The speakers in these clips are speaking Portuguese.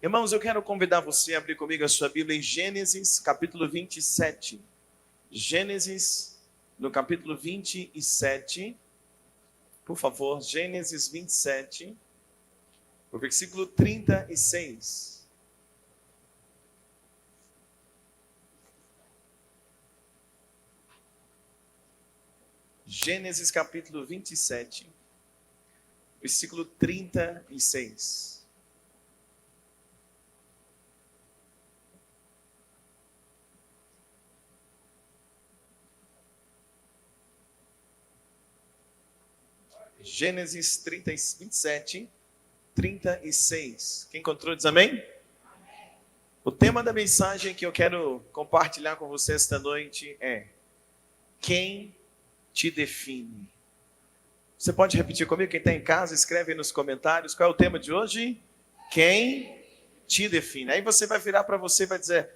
Irmãos, eu quero convidar você a abrir comigo a sua Bíblia em Gênesis, capítulo 27. Gênesis, no capítulo 27, por favor, Gênesis 27, o versículo 36. Gênesis capítulo 27, versículo 36. Gênesis 27, 36. Quem encontrou diz amém? O tema da mensagem que eu quero compartilhar com você esta noite é: quem te define? Você pode repetir comigo? Quem está em casa, escreve aí nos comentários. Qual é o tema de hoje? Quem te define? Aí você vai virar para você e vai dizer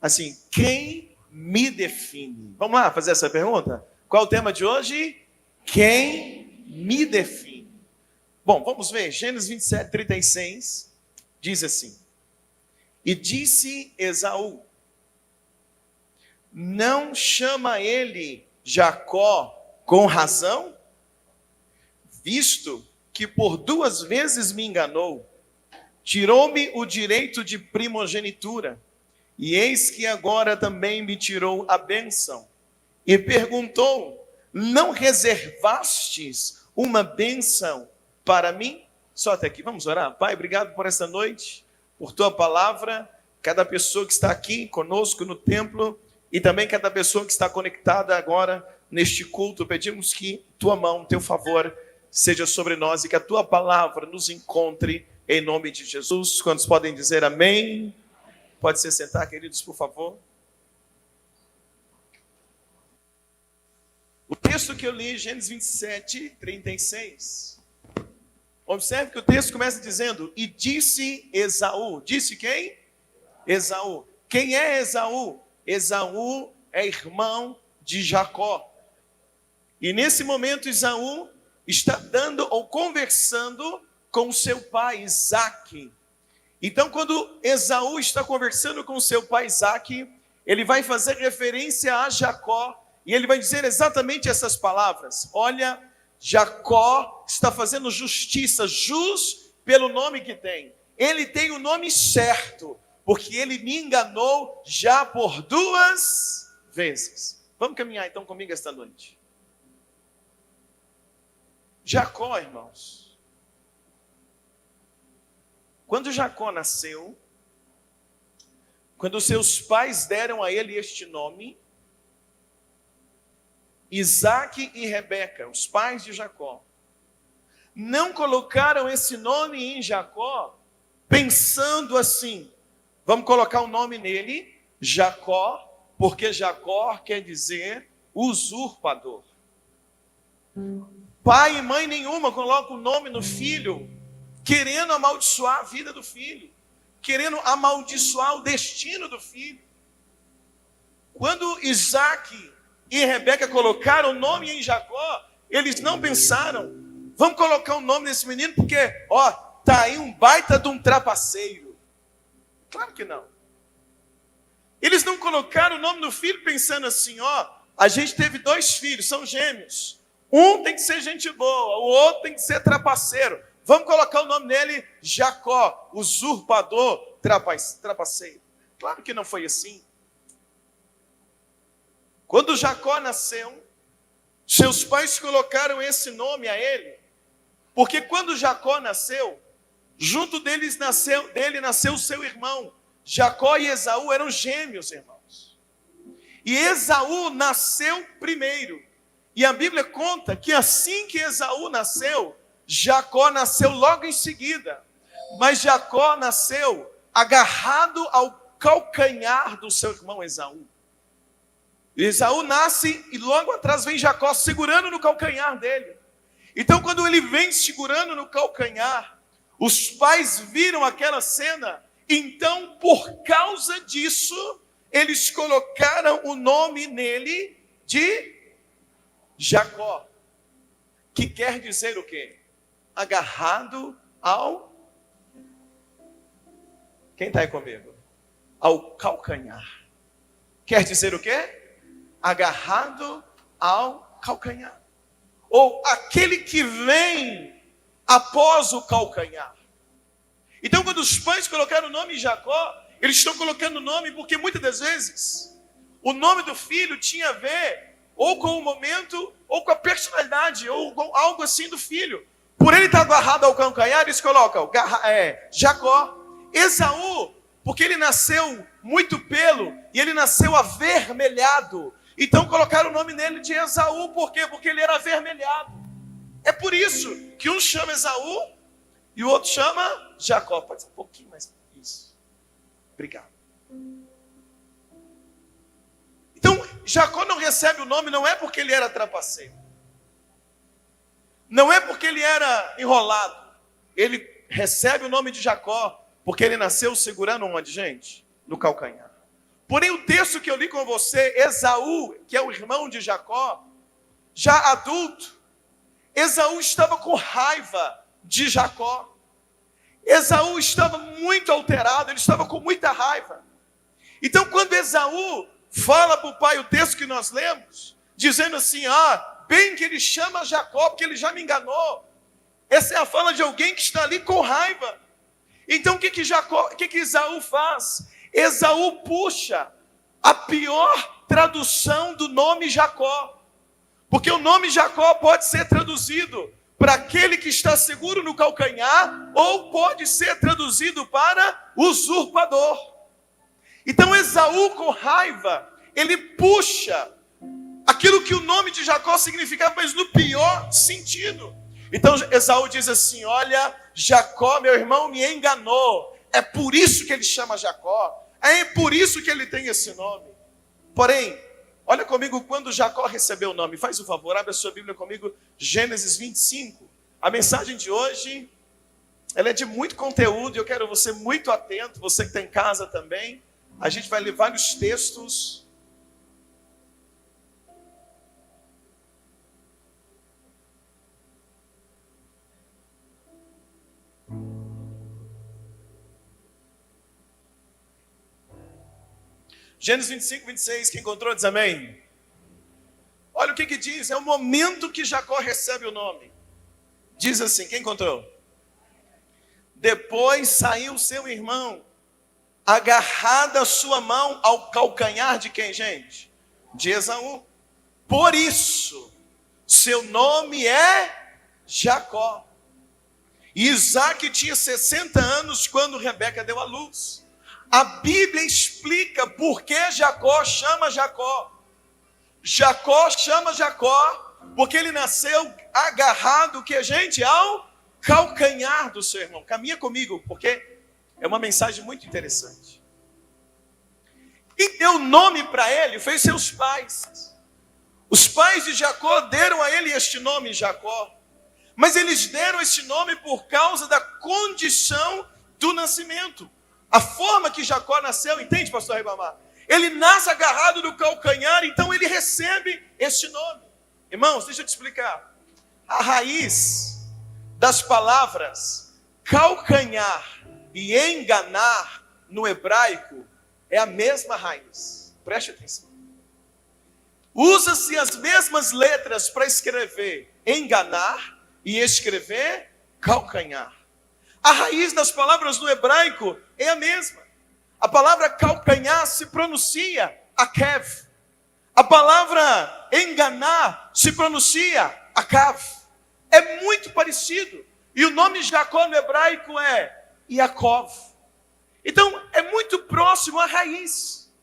assim: quem me define? Vamos lá fazer essa pergunta? Qual é o tema de hoje? Quem me define? Bom, vamos ver. Gênesis 27, 36 diz assim: e disse Esaú: não chama ele Jacó com razão, visto que por 2 vezes me enganou, tirou-me o direito de primogenitura, e eis que agora também me tirou a bênção. E perguntou: não reservastes uma bênção para mim? Só até aqui, vamos orar. Pai, obrigado por essa noite, por tua palavra, cada pessoa que está aqui conosco no templo, e também cada pessoa que está conectada agora neste culto. Pedimos que tua mão, teu favor, seja sobre nós e que a tua palavra nos encontre em nome de Jesus. Quantos podem dizer amém? Pode se sentar, queridos, por favor. O texto que eu li, Gênesis 27, 36. Observe que o texto começa dizendo: e disse Esaú. Disse quem? Esaú. Quem é Esaú? Esaú é irmão de Jacó. E nesse momento Esaú está dando ou conversando com seu pai Isaque. Então, quando Esaú está conversando com seu pai Isaque, ele vai fazer referência a Jacó e ele vai dizer exatamente essas palavras: olha, Jacó está fazendo justiça, jus pelo nome que tem. Ele tem o nome certo, porque ele me enganou já por 2 vezes. Vamos caminhar então comigo esta noite. Jacó, irmãos, quando Jacó nasceu, quando seus pais deram a ele este nome, Isaque e Rebeca, os pais de Jacó, não colocaram esse nome em Jacó pensando assim: vamos colocar o nome nele, Jacó, porque Jacó quer dizer usurpador. Pai e mãe nenhuma colocam o nome no filho querendo amaldiçoar a vida do filho, querendo amaldiçoar o destino do filho. Quando Isaque e Rebeca colocaram o nome em Jacó, eles não pensaram: vamos colocar o nome desse menino porque, ó, tá aí um baita de um trapaceiro. Claro que não. Eles não colocaram o nome do filho pensando assim: ó, a gente teve 2 filhos, são gêmeos. Um tem que ser gente boa, o outro tem que ser trapaceiro. Vamos colocar o nome dele Jacó, usurpador, trapaceiro. Claro que não foi assim. Quando Jacó nasceu, seus pais colocaram esse nome a ele, porque quando Jacó nasceu, junto dele nasceu seu irmão. Jacó e Esaú eram gêmeos, irmãos. E Esaú nasceu primeiro. E a Bíblia conta que assim que Esaú nasceu, Jacó nasceu logo em seguida. Mas Jacó nasceu agarrado ao calcanhar do seu irmão Esaú. Esaú nasce e logo atrás vem Jacó segurando no calcanhar dele. Então, quando ele vem segurando no calcanhar, os pais viram aquela cena. Então, por causa disso, eles colocaram o nome nele de Jacó, que quer dizer o quê? Agarrado ao Quem está aí comigo? Ao calcanhar. Quer dizer o quê? Agarrado ao calcanhar. Ou aquele que vem após o calcanhar. Então, quando os pais colocaram o nome Jacó, eles estão colocando o nome porque muitas das vezes o nome do filho tinha a ver ou com o momento, ou com a personalidade, ou com algo assim do filho. Por ele estar agarrado ao calcanhar, eles colocam Jacó. Esaú, porque ele nasceu muito pelo, e ele nasceu avermelhado. Então colocaram o nome nele de Esaú, por quê? Porque ele era avermelhado. É por isso que um chama Esaú, e o outro chama Jacó. Pode ser um pouquinho mais isso. Obrigado. Então, Jacó não recebe o nome, não é porque ele era trapaceiro. Não é porque ele era enrolado. Ele recebe o nome de Jacó, porque ele nasceu segurando onde, gente? No calcanhar. Porém, o texto que eu li com você, Esaú, que é o irmão de Jacó, já adulto, Esaú estava com raiva de Jacó. Esaú estava muito alterado, ele estava com muita raiva. Então, quando Esaú fala para o pai o texto que nós lemos, dizendo assim, bem que ele chama Jacó, porque ele já me enganou. Essa é a fala de alguém que está ali com raiva. Então o que Esaú faz? Esaú puxa a pior tradução do nome Jacó. Porque o nome Jacó pode ser traduzido para aquele que está seguro no calcanhar, ou pode ser traduzido para usurpador. Então Esaú, com raiva, ele puxa aquilo que o nome de Jacó significava, mas no pior sentido. Então Esaú diz assim, olha, Jacó, meu irmão, me enganou. É por isso que ele chama Jacó. É por isso que ele tem esse nome. Porém, olha comigo quando Jacó recebeu o nome. Faz um favor, abre a sua Bíblia comigo, Gênesis 25. A mensagem de hoje, ela é de muito conteúdo, e eu quero você muito atento, você que está em casa também. A gente vai ler vários textos. Gênesis 25, 26, quem encontrou diz amém. Olha o que diz, é o momento que Jacó recebe o nome. Diz assim, quem encontrou? Depois saiu seu irmão, agarrada a sua mão ao calcanhar de quem, gente? De Esaú. Por isso, seu nome é Jacó. E Isaac tinha 60 anos quando Rebeca deu à luz. A Bíblia explica por que Jacó chama Jacó. Jacó chama Jacó porque ele nasceu agarrado, que gente, ao calcanhar do seu irmão. Caminha comigo, porque é uma mensagem muito interessante. E deu nome para ele, fez seus pais. Os pais de Jacó deram a ele este nome, Jacó. Mas eles deram esse nome por causa da condição do nascimento. A forma que Jacó nasceu, entende, pastor Ribamar? Ele nasce agarrado no calcanhar, então ele recebe este nome. Irmãos, deixa eu te explicar. A raiz das palavras calcanhar e enganar no hebraico é a mesma raiz. Preste atenção. Usa-se as mesmas letras para escrever enganar e escrever calcanhar. A raiz das palavras no hebraico é a mesma. A palavra calcanhar se pronuncia akev. A palavra enganar se pronuncia akav. É muito parecido. E o nome Jacó no hebraico é Yaakov. Então, é muito próximo à raiz.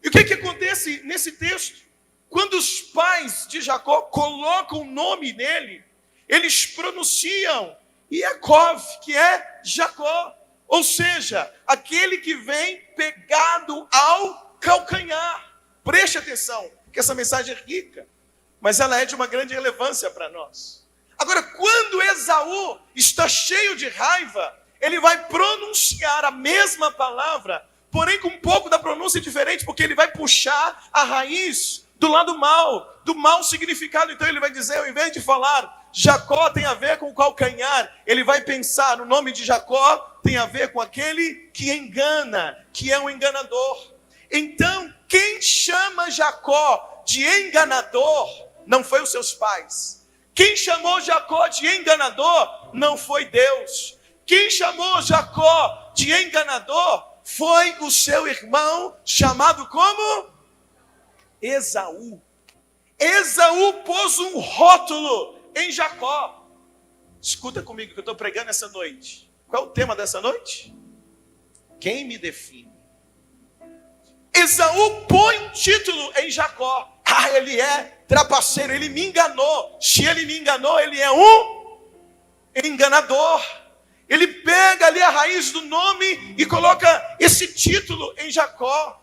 E o que acontece nesse texto? Quando os pais de Jacó colocam o nome nele, eles pronunciam Yaakov, que é Jacó. Ou seja, aquele que vem pegado ao calcanhar. Preste atenção, que essa mensagem é rica, mas ela é de uma grande relevância para nós. Agora, quando Esaú está cheio de raiva, ele vai pronunciar a mesma palavra, porém com um pouco da pronúncia diferente, porque ele vai puxar a raiz do lado mal, do mau significado. Então ele vai dizer, ao invés de falar Jacó tem a ver com o calcanhar, ele vai pensar, o nome de Jacó tem a ver com aquele que engana, que é um enganador. Então, quem chama Jacó de enganador não foi os seus pais. Quem chamou Jacó de enganador não foi Deus. Quem chamou Jacó de enganador foi o seu irmão, chamado como? Esaú. Esaú pôs um rótulo em Jacó. Escuta comigo que eu estou pregando essa noite. Qual é o tema dessa noite? Quem me define? Esaú põe um título em Jacó. Ah, ele é trapaceiro, ele me enganou. Se ele me enganou, ele é um enganador. Ele pega ali a raiz do nome e coloca esse título em Jacó.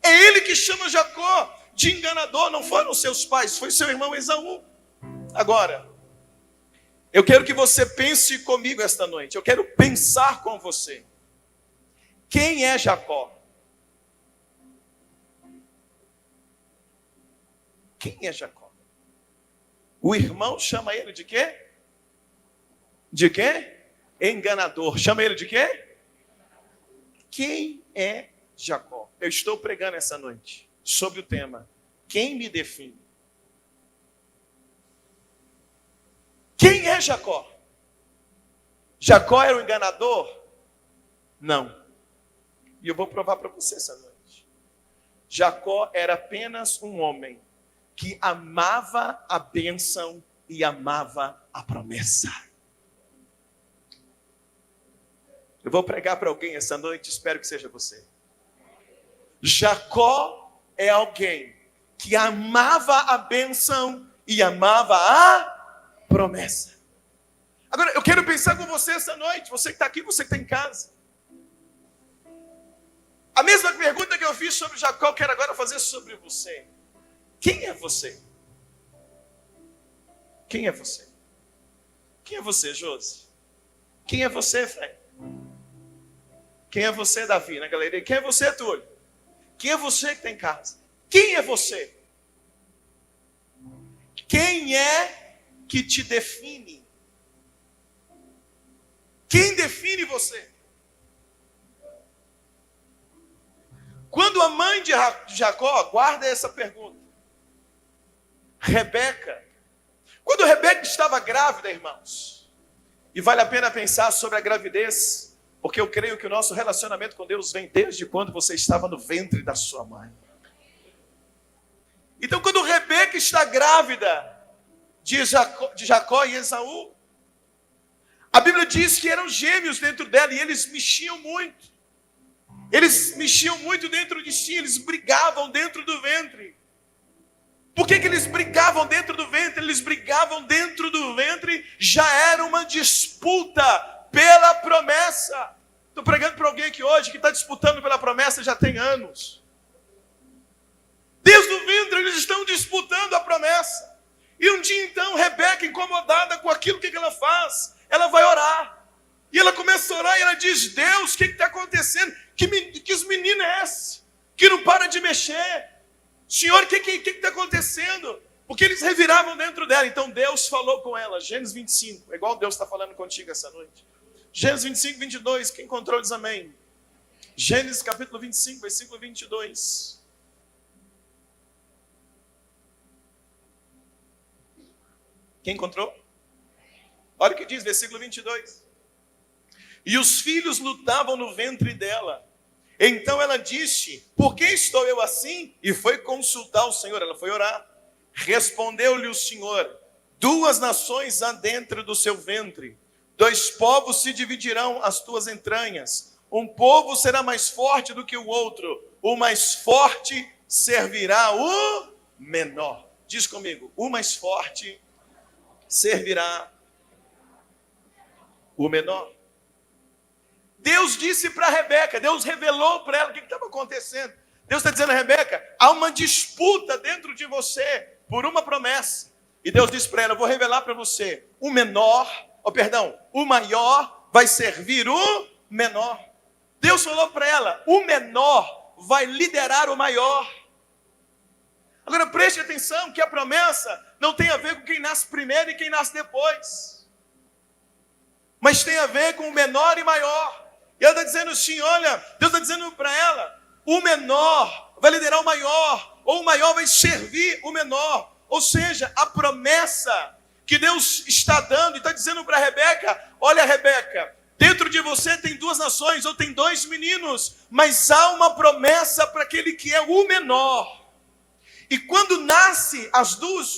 É ele que chama Jacó de enganador, não foram seus pais, foi seu irmão Esaú. Agora, eu quero que você pense comigo esta noite. Eu quero pensar com você. Quem é Jacó? Quem é Jacó? O irmão chama ele de quê? De quê? Enganador. Chama ele de quê? Quem é Jacó? Eu estou pregando essa noite sobre o tema: quem me define? Quem é Jacó? Jacó era um enganador? Não. E eu vou provar para você essa noite. Jacó era apenas um homem que amava a bênção e amava a promessa. Eu vou pregar para alguém essa noite, espero que seja você. Jacó é alguém que amava a bênção e amava a promessa. Agora, eu quero pensar com você essa noite, você que está aqui, você que está em casa. A mesma pergunta que eu fiz sobre Jacó, eu quero agora fazer sobre você. Quem é você? Quem é você? Quem é você, Josi? Quem é você, Fred? Quem é você, Davi, na galeria? Quem é você, Túlio? Quem é você que está em casa? Quem é você? Quem é que te define? Quem define você? Quando a mãe de Jacó, guarda essa pergunta, Rebeca, quando Rebeca estava grávida, irmãos, e vale a pena pensar sobre a gravidez, porque eu creio que o nosso relacionamento com Deus vem desde quando você estava no ventre da sua mãe. Então, quando Rebeca está grávida de Jacó e Esaú, a Bíblia diz que eram gêmeos dentro dela e eles mexiam muito. Eles mexiam muito dentro de si, eles brigavam dentro do ventre. Por que eles brigavam dentro do ventre? Eles brigavam dentro do ventre, já era uma disputa pela promessa. Estou pregando para alguém aqui hoje que está disputando pela promessa já tem anos. Desde o ventre eles estão disputando a promessa. E um dia então, Rebeca, incomodada com aquilo, o que ela faz? Ela vai orar. E ela começa a orar e ela diz: Deus, o que está acontecendo? Que menino é esse? Que não para de mexer. Senhor, o que está acontecendo? Porque eles reviravam dentro dela. Então Deus falou com ela. Gênesis 25. É igual Deus está falando contigo essa noite. Gênesis 25, 22. Quem encontrou diz amém. Gênesis capítulo 25, versículo 22. Quem encontrou? Olha o que diz, versículo 22. E os filhos lutavam no ventre dela. Então ela disse: por que estou eu assim? E foi consultar o Senhor, ela foi orar. Respondeu-lhe o Senhor: 2 nações há dentro do seu ventre, 2 povos se dividirão as tuas entranhas. Um povo será mais forte do que o outro, o mais forte servirá o menor. Diz comigo: o mais forte servirá o menor. Deus disse para Rebeca, Deus revelou para ela o que estava acontecendo. Deus está dizendo a Rebeca: há uma disputa dentro de você por uma promessa. E Deus disse para ela: eu vou revelar para você, o maior vai servir o menor. Deus falou para ela: o menor vai liderar o maior. Agora preste atenção que a promessa não tem a ver com quem nasce primeiro e quem nasce depois, mas tem a ver com o menor e maior. E ela está dizendo assim, olha, Deus está dizendo para ela, o menor vai liderar o maior, ou o maior vai servir o menor. Ou seja, a promessa que Deus está dando, e está dizendo para Rebeca, olha Rebeca, dentro de você tem 2 nações, ou tem 2 meninos, mas há uma promessa para aquele que é o menor. E quando nasce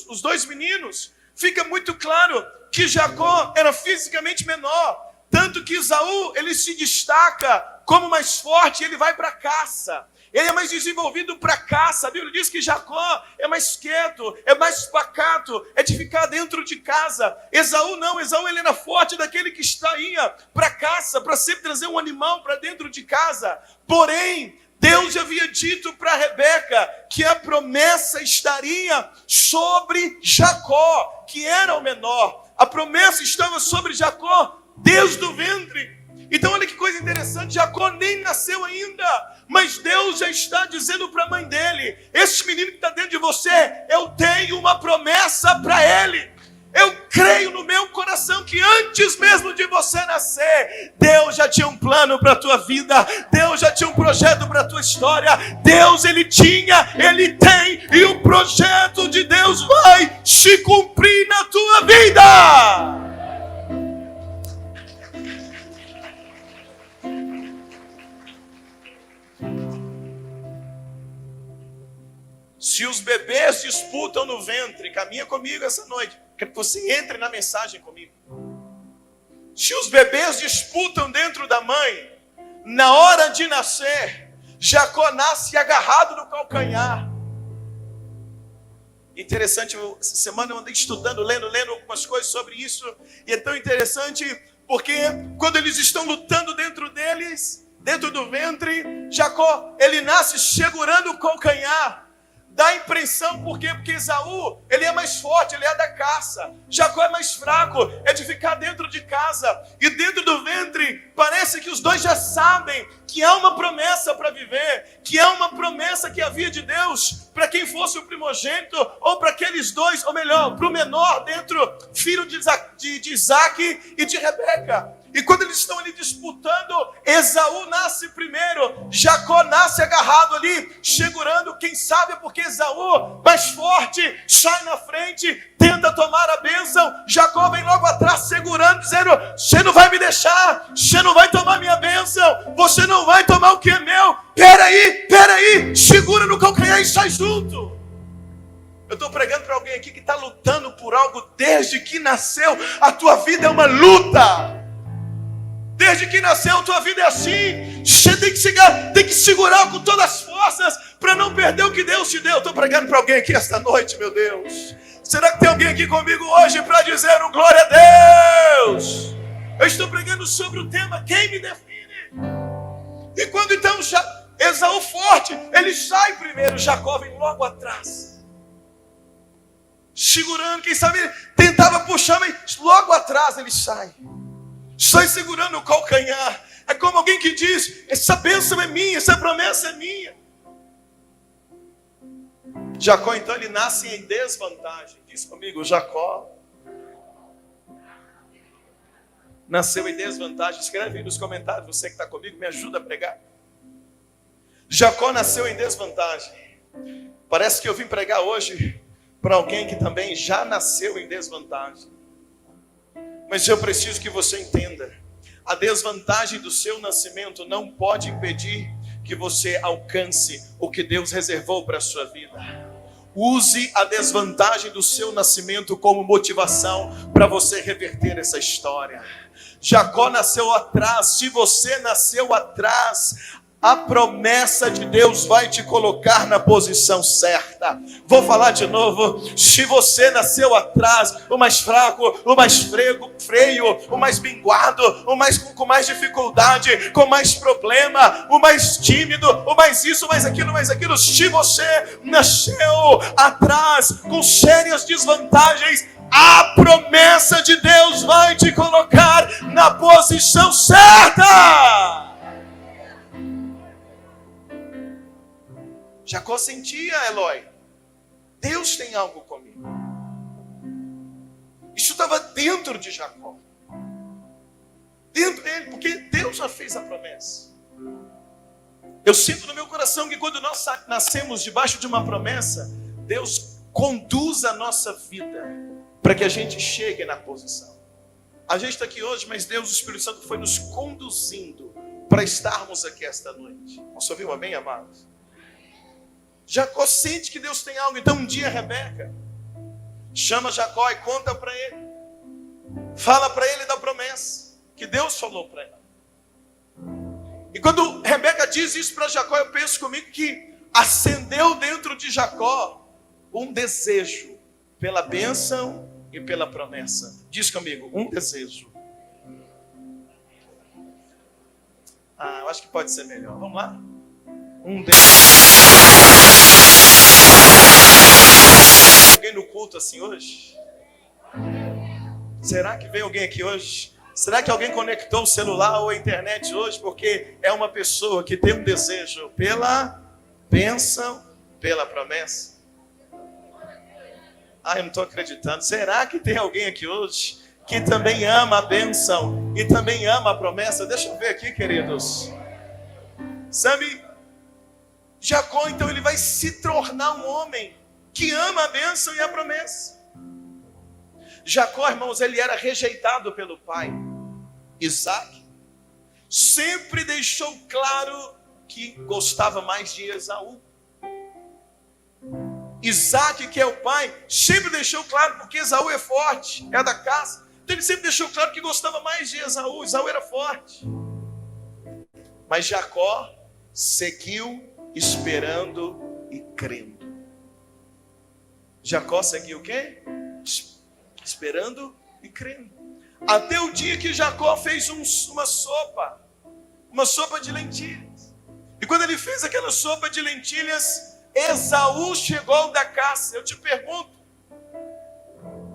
os 2 meninos, fica muito claro que Jacó era fisicamente menor, tanto que Esaú, ele se destaca como mais forte, ele vai para a caça. Ele é mais desenvolvido para caça. A Bíblia diz que Jacó é mais quieto, é mais pacato, é de ficar dentro de casa. Esaú não, Esaú ele era forte daquele que ia para caça, para sempre trazer um animal para dentro de casa. Porém, Deus havia dito para Rebeca que a promessa estaria sobre Jacó, que era o menor. A promessa estava sobre Jacó desde o ventre. Então olha que coisa interessante, Jacó nem nasceu ainda, mas Deus já está dizendo para a mãe dele, esse menino que está dentro de você, eu tenho uma promessa para ele. Eu creio no meu coração que antes mesmo de você nascer, Deus já tinha um plano para a tua vida, Deus já tinha um projeto para a tua história, Deus ele tinha, ele tem, e o projeto de Deus vai se cumprir na tua vida. Se os bebês disputam no ventre, caminha comigo essa noite, quero que você entre na mensagem comigo. Se os bebês disputam dentro da mãe, na hora de nascer, Jacó nasce agarrado no calcanhar. Interessante, essa semana eu andei estudando, lendo algumas coisas sobre isso, e é tão interessante, porque quando eles estão lutando dentro deles, dentro do ventre, Jacó, ele nasce segurando o calcanhar. Dá a impressão, por quê? Porque Esaú, ele é mais forte, ele é da caça. Jacó é mais fraco, é de ficar dentro de casa. E dentro do ventre, parece que os dois já sabem que há uma promessa para viver, que há uma promessa que havia de Deus para quem fosse o primogênito, ou para aqueles dois, ou melhor, para o menor dentro, filho de Isaac e de Rebeca. E quando eles estão ali disputando, Esaú nasce primeiro, Jacó nasce agarrado ali, segurando, quem sabe porque Esaú, mais forte, sai na frente, tenta tomar a bênção, Jacó vem logo atrás segurando, dizendo, você não vai me deixar, você não vai tomar minha bênção, você não vai tomar o que é meu, peraí, segura no calcanhar e sai junto. Eu estou pregando para alguém aqui que está lutando por algo desde que nasceu, a tua vida é uma luta. Desde que nasceu, tua vida é assim. Você tem que segurar com todas as forças para não perder o que Deus te deu. Estou pregando para alguém aqui esta noite, meu Deus. Será que tem alguém aqui comigo hoje para dizer um glória a Deus? Eu estou pregando sobre o tema, quem me define? E quando então Esaú forte, ele sai primeiro, Jacó vem logo atrás. Segurando, quem sabe ele tentava puxar, mas logo atrás ele sai. Sai segurando o calcanhar. É como alguém que diz, essa bênção é minha, essa promessa é minha. Jacó então ele nasce em desvantagem. Diz comigo, Jacó nasceu em desvantagem. Escreve aí nos comentários, você que está comigo, me ajuda a pregar. Jacó nasceu em desvantagem. Parece que eu vim pregar hoje para alguém que também já nasceu em desvantagem. Mas eu preciso que você entenda, a desvantagem do seu nascimento não pode impedir que você alcance o que Deus reservou para a sua vida. Use a desvantagem do seu nascimento como motivação para você reverter essa história. Jacó nasceu atrás, se você nasceu atrás, a promessa de Deus vai te colocar na posição certa. Vou falar de novo. Se você nasceu atrás, o mais fraco, o mais freio, o mais minguado, com mais dificuldade, com mais problema, o mais tímido, o mais isso, mais aquilo. Se você nasceu atrás, com sérias desvantagens, a promessa de Deus vai te colocar na posição certa. Jacó sentia, Eloi, Deus tem algo comigo. Isso estava dentro de Jacó. Dentro dele, porque Deus Deus já fez a promessa. Eu sinto no meu coração que quando nós nascemos debaixo de uma promessa, Deus conduz a nossa vida para que a gente chegue na posição. A gente está aqui hoje, mas Deus, o Espírito Santo, foi nos conduzindo para estarmos aqui esta noite. Você ouviu amém, amados? Jacó sente que Deus tem algo. Então um dia Rebeca chama Jacó e conta para ele. Fala para ele da promessa que Deus falou para ela. E quando Rebeca diz isso para Jacó, eu penso comigo que acendeu dentro de Jacó um desejo pela bênção e pela promessa. Diz comigo, um desejo. Eu acho que pode ser melhor. Vamos lá? Um desejo. Alguém no culto assim hoje? Será que veio alguém aqui hoje? Será que alguém conectou o celular ou a internet hoje? Porque é uma pessoa que tem um desejo pela bênção, pela promessa. Eu não estou acreditando. Será que tem alguém aqui hoje que também ama a bênção e também ama a promessa? Deixa eu ver aqui, queridos. Sabe, Jacó, então, ele vai se tornar um homem que ama a bênção e a promessa. Jacó, irmãos, ele era rejeitado pelo pai. Isaac sempre deixou claro que gostava mais de Esaú. Isaac, que é o pai, sempre deixou claro, porque Esaú é forte, é da casa. Então ele sempre deixou claro que gostava mais de Esaú. Esaú era forte. Mas Jacó seguiu esperando e crendo. Jacó seguiu o quê? Esperando e crendo. Até o dia que Jacó fez uma sopa de lentilhas. E quando ele fez aquela sopa de lentilhas, Esaú chegou da caça. Eu te pergunto,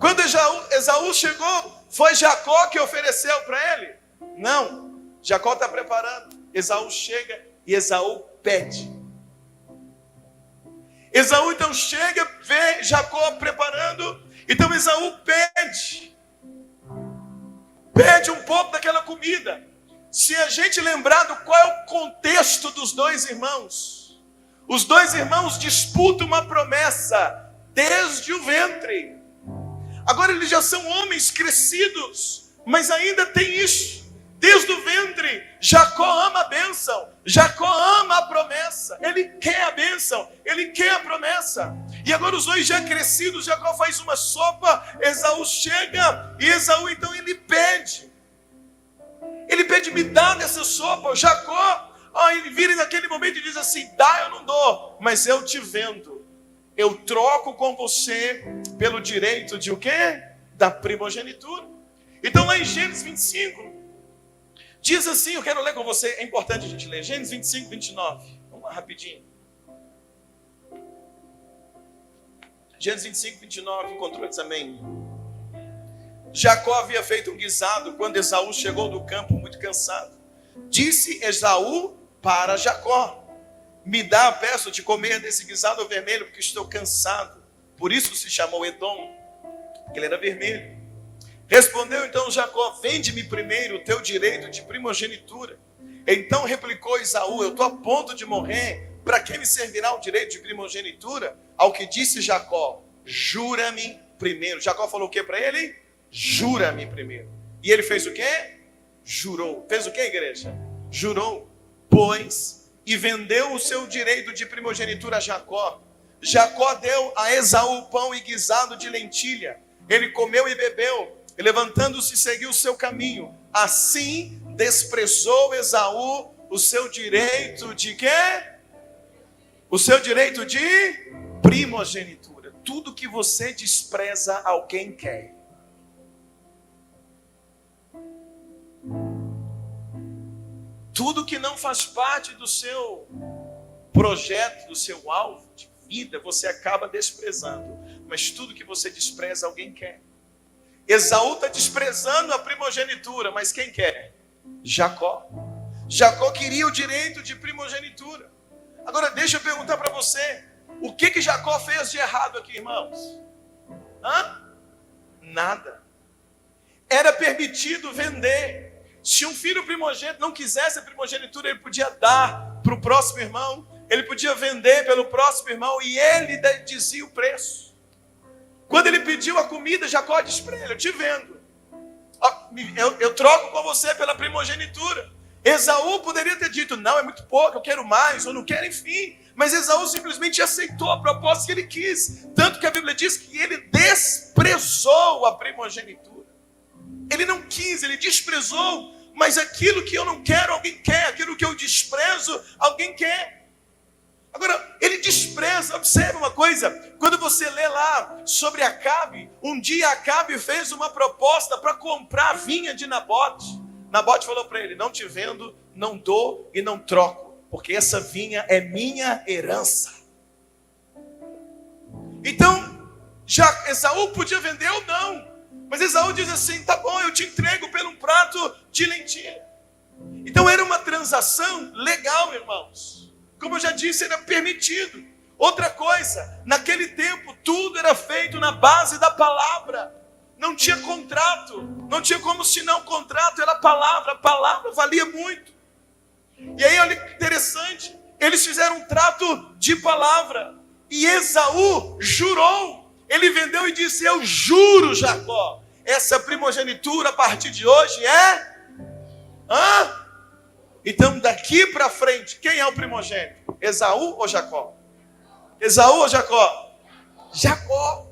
quando Esaú chegou, foi Jacó que ofereceu para ele? Não, Jacó está preparando. Esaú chega e Esaú pede. Esaú então chega, vê Jacó preparando. Então Esaú pede um pouco daquela comida. Se a gente lembrar do qual é o contexto dos dois irmãos, os dois irmãos disputam uma promessa desde o ventre. Agora eles já são homens crescidos, mas ainda tem isso. Desde o ventre, Jacó ama a bênção, Jacó ama a promessa, ele quer a bênção, ele quer a promessa. E agora os dois já crescidos, Jacó faz uma sopa, Esaú chega, e Esaú então ele pede, me dá dessa sopa. Jacó, ele vira naquele momento e diz assim, dá, eu não dou, mas eu te vendo, eu troco com você pelo direito de o quê? Da primogenitura. Então lá em Gênesis 25, diz assim, eu quero ler com você, é importante a gente ler, Gênesis 25, 29, vamos lá rapidinho. Gênesis 25, 29, encontrou isso, amém? Jacó havia feito um guisado quando Esaú chegou do campo muito cansado. Disse Esaú para Jacó, me dá, peço de comer desse guisado vermelho, porque estou cansado. Por isso se chamou Edom, porque ele era vermelho. Respondeu então Jacó, vende-me primeiro o teu direito de primogenitura. Então replicou Esaú, eu estou a ponto de morrer, para que me servirá o direito de primogenitura? Ao que disse Jacó, jura-me primeiro. Jacó falou o que para ele? Jura-me primeiro. E ele fez o quê? Jurou. Fez o quê, igreja? Jurou, pois, e vendeu o seu direito de primogenitura a Jacó. Jacó deu a Esaú pão e guisado de lentilha. Ele comeu e bebeu, e levantando-se seguiu o seu caminho. Assim desprezou Esaú o seu direito de quê? O seu direito de primogenitura. Tudo que você despreza, alguém quer. Tudo que não faz parte do seu projeto, do seu alvo de vida, você acaba desprezando. Mas tudo que você despreza, alguém quer. Esaú está desprezando a primogenitura, mas quem quer? Jacó. Jacó queria o direito de primogenitura. Agora deixa eu perguntar para você, o que Jacó fez de errado aqui, irmãos? Nada. Era permitido vender. Se um filho primogênito não quisesse a primogenitura, ele podia dar para o próximo irmão, ele podia vender pelo próximo irmão, e ele dizia o preço. Quando ele pediu a comida, Jacó disse para ele: eu te vendo, eu troco com você pela primogenitura. Esaú poderia ter dito: não, é muito pouco, eu quero mais, ou não quero, enfim. Mas Esaú simplesmente aceitou a proposta que ele quis. Tanto que a Bíblia diz que ele desprezou a primogenitura. Ele não quis, ele desprezou. Mas aquilo que eu não quero, alguém quer. Aquilo que eu desprezo, alguém quer. Agora, ele despreza. Observe uma coisa. Quando você lê lá sobre Acabe, um dia Acabe fez uma proposta para comprar a vinha de Nabote. Nabote falou para ele: não te vendo, não dou e não troco, porque essa vinha é minha herança. Então, já Esaú podia vender ou não, mas Esaú diz assim: tá bom, eu te entrego por um prato de lentilha. Então era uma transação legal, irmãos. Como eu já disse, era permitido. Outra coisa, naquele tempo tudo era feito na base da palavra. Não tinha contrato, não tinha como assinar um contrato, era a palavra valia muito. E aí olha que interessante, eles fizeram um trato de palavra, e Esaú jurou, ele vendeu e disse: eu juro, Jacó, essa primogenitura a partir de hoje é... Então daqui para frente, quem é o primogênito? Esaú ou Jacó? Esaú ou Jacó? Jacó.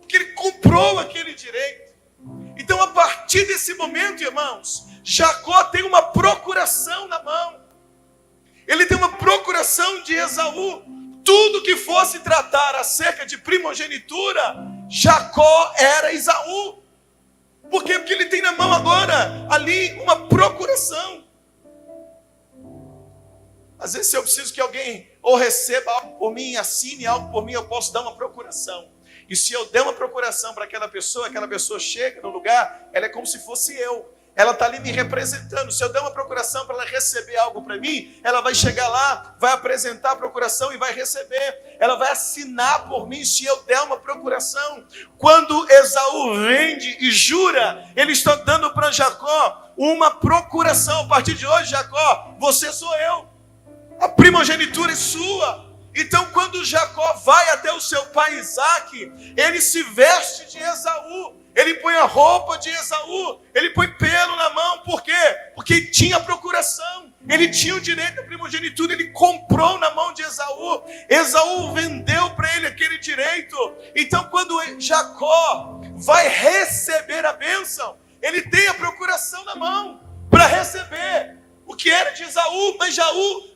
Porque ele comprou aquele direito. Então, a partir desse momento, irmãos, Jacó tem uma procuração na mão. Ele tem uma procuração de Esaú. Tudo que fosse tratar acerca de primogenitura, Jacó era Esaú. Por quê? Porque ele tem na mão agora, ali, uma procuração. Às vezes, se eu preciso que alguém ou receba algo por mim, assine algo por mim, eu posso dar uma procuração. E se eu der uma procuração para aquela pessoa chega no lugar, ela é como se fosse eu. Ela está ali me representando. Se eu der uma procuração para ela receber algo para mim, ela vai chegar lá, vai apresentar a procuração e vai receber. Ela vai assinar por mim se eu der uma procuração. Quando Esaú vende e jura, ele está dando para Jacó uma procuração. A partir de hoje, Jacó, você sou eu. A primogenitura é sua. Então, quando Jacó vai até o seu pai Isaque, ele se veste de Esaú, ele põe a roupa de Esaú, ele põe pelo na mão. Por quê? Porque tinha procuração, ele tinha o direito à primogenitura, ele comprou na mão de Esaú. Esaú vendeu para ele aquele direito. Então, quando Jacó vai receber a bênção, ele tem a procuração na mão para receber o que era de Esaú, mas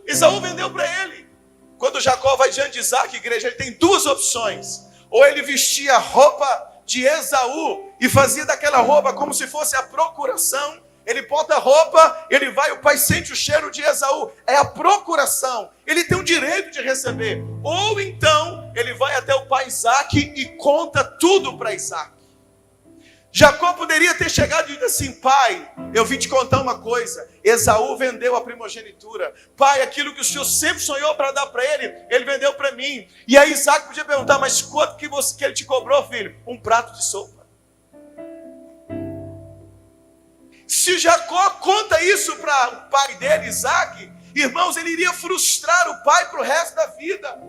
Esaú vendeu para ele. Quando Jacó vai diante de Isaque, igreja, ele tem duas opções. Ou ele vestia a roupa de Esaú e fazia daquela roupa como se fosse a procuração. Ele bota a roupa, ele vai, o pai sente o cheiro de Esaú. É a procuração. Ele tem o direito de receber. Ou então, ele vai até o pai Isaque e conta tudo para Isaque. Jacó poderia ter chegado e dito assim: pai, eu vim te contar uma coisa. Esaú vendeu a primogenitura. Pai, aquilo que o senhor sempre sonhou para dar para ele, ele vendeu para mim. E aí Isaque podia perguntar: mas quanto que ele te cobrou, filho? Um prato de sopa. Se Jacó conta isso para o pai dele, Isaque, irmãos, ele iria frustrar o pai para o resto da vida.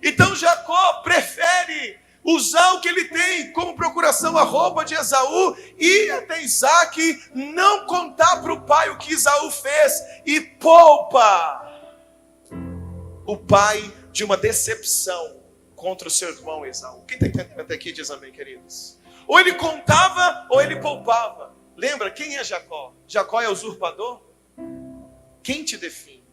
Então Jacó prefere usar o que ele tem como procuração, a roupa de Esaú, e até Isaque, não contar para o pai o que Esaú fez, e poupa o pai de uma decepção contra o seu irmão Esaú. Quem está entendendo até aqui diz amém, queridos? Ou ele contava, ou ele poupava. Lembra, quem é Jacó? Jacó é usurpador? Quem te define?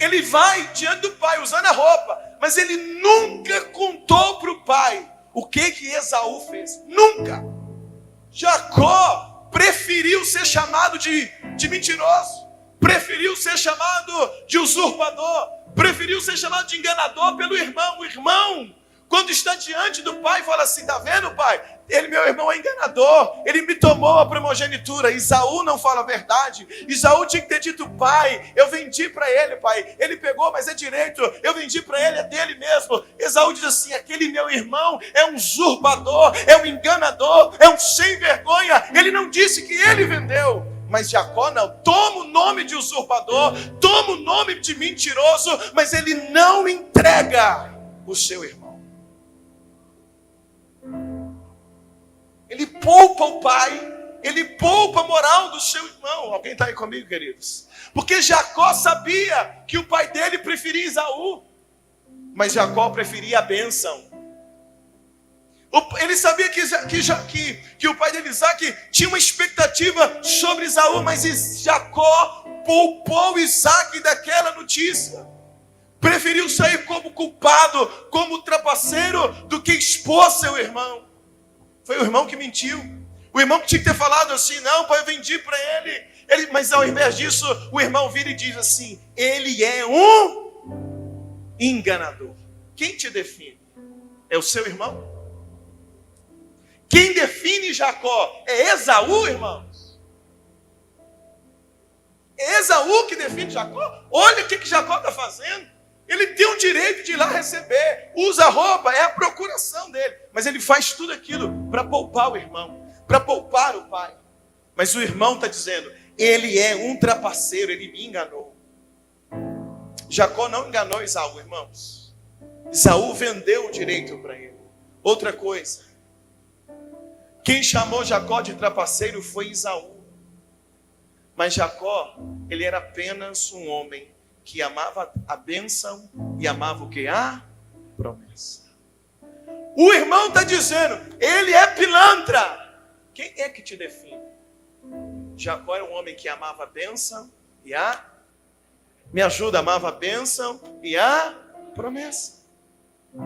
Ele vai diante do pai usando a roupa, mas ele nunca contou para o pai o que Esaú fez. Nunca. Jacó preferiu ser chamado de mentiroso, preferiu ser chamado de usurpador, preferiu ser chamado de enganador pelo irmão. O irmão, Quando está diante do pai, fala assim: está vendo, pai? Ele, meu irmão, é enganador. Ele me tomou a primogenitura. Esaú não fala a verdade. Esaú tinha que ter dito: pai, eu vendi para ele, pai. Ele pegou, mas é direito. Eu vendi para ele, é dele mesmo. Esaú diz assim: aquele meu irmão é um usurpador, é um enganador, é um sem vergonha. Ele não disse que ele vendeu. Mas Jacó não, toma o nome de usurpador, toma o nome de mentiroso, mas ele não entrega o seu irmão. Ele poupa o pai, ele poupa a moral do seu irmão. Alguém está aí comigo, queridos? Porque Jacó sabia que o pai dele preferia Esaú, mas Jacó preferia a bênção. Ele sabia que o pai dele, Isaac, tinha uma expectativa sobre Esaú, mas Jacó poupou Isaac daquela notícia. Preferiu sair como culpado, como trapaceiro, do que expor seu irmão. Foi o irmão que mentiu. O irmão que tinha que ter falado assim: não, pai, eu vendi para ele. Mas ao invés disso, o irmão vira e diz assim: ele é um enganador. Quem te define? É o seu irmão? Quem define Jacó é Esaú, irmãos? É Esaú que define Jacó? Olha o que Jacó está fazendo. Ele tem o direito de ir lá receber. Usa a roupa, é a procuração dele. Mas ele faz tudo aquilo para poupar o irmão, para poupar o pai. Mas o irmão está dizendo: ele é um trapaceiro, ele me enganou. Jacó não enganou Esaú, irmãos. Esaú vendeu o direito para ele. Outra coisa, quem chamou Jacó de trapaceiro foi Esaú. Mas Jacó, ele era apenas um homem que amava a bênção e amava o que? A promessa. O irmão está dizendo: ele é pilantra. Quem é que te define? Jacó era um homem que amava a bênção e a... Me ajuda, amava a bênção e a promessa.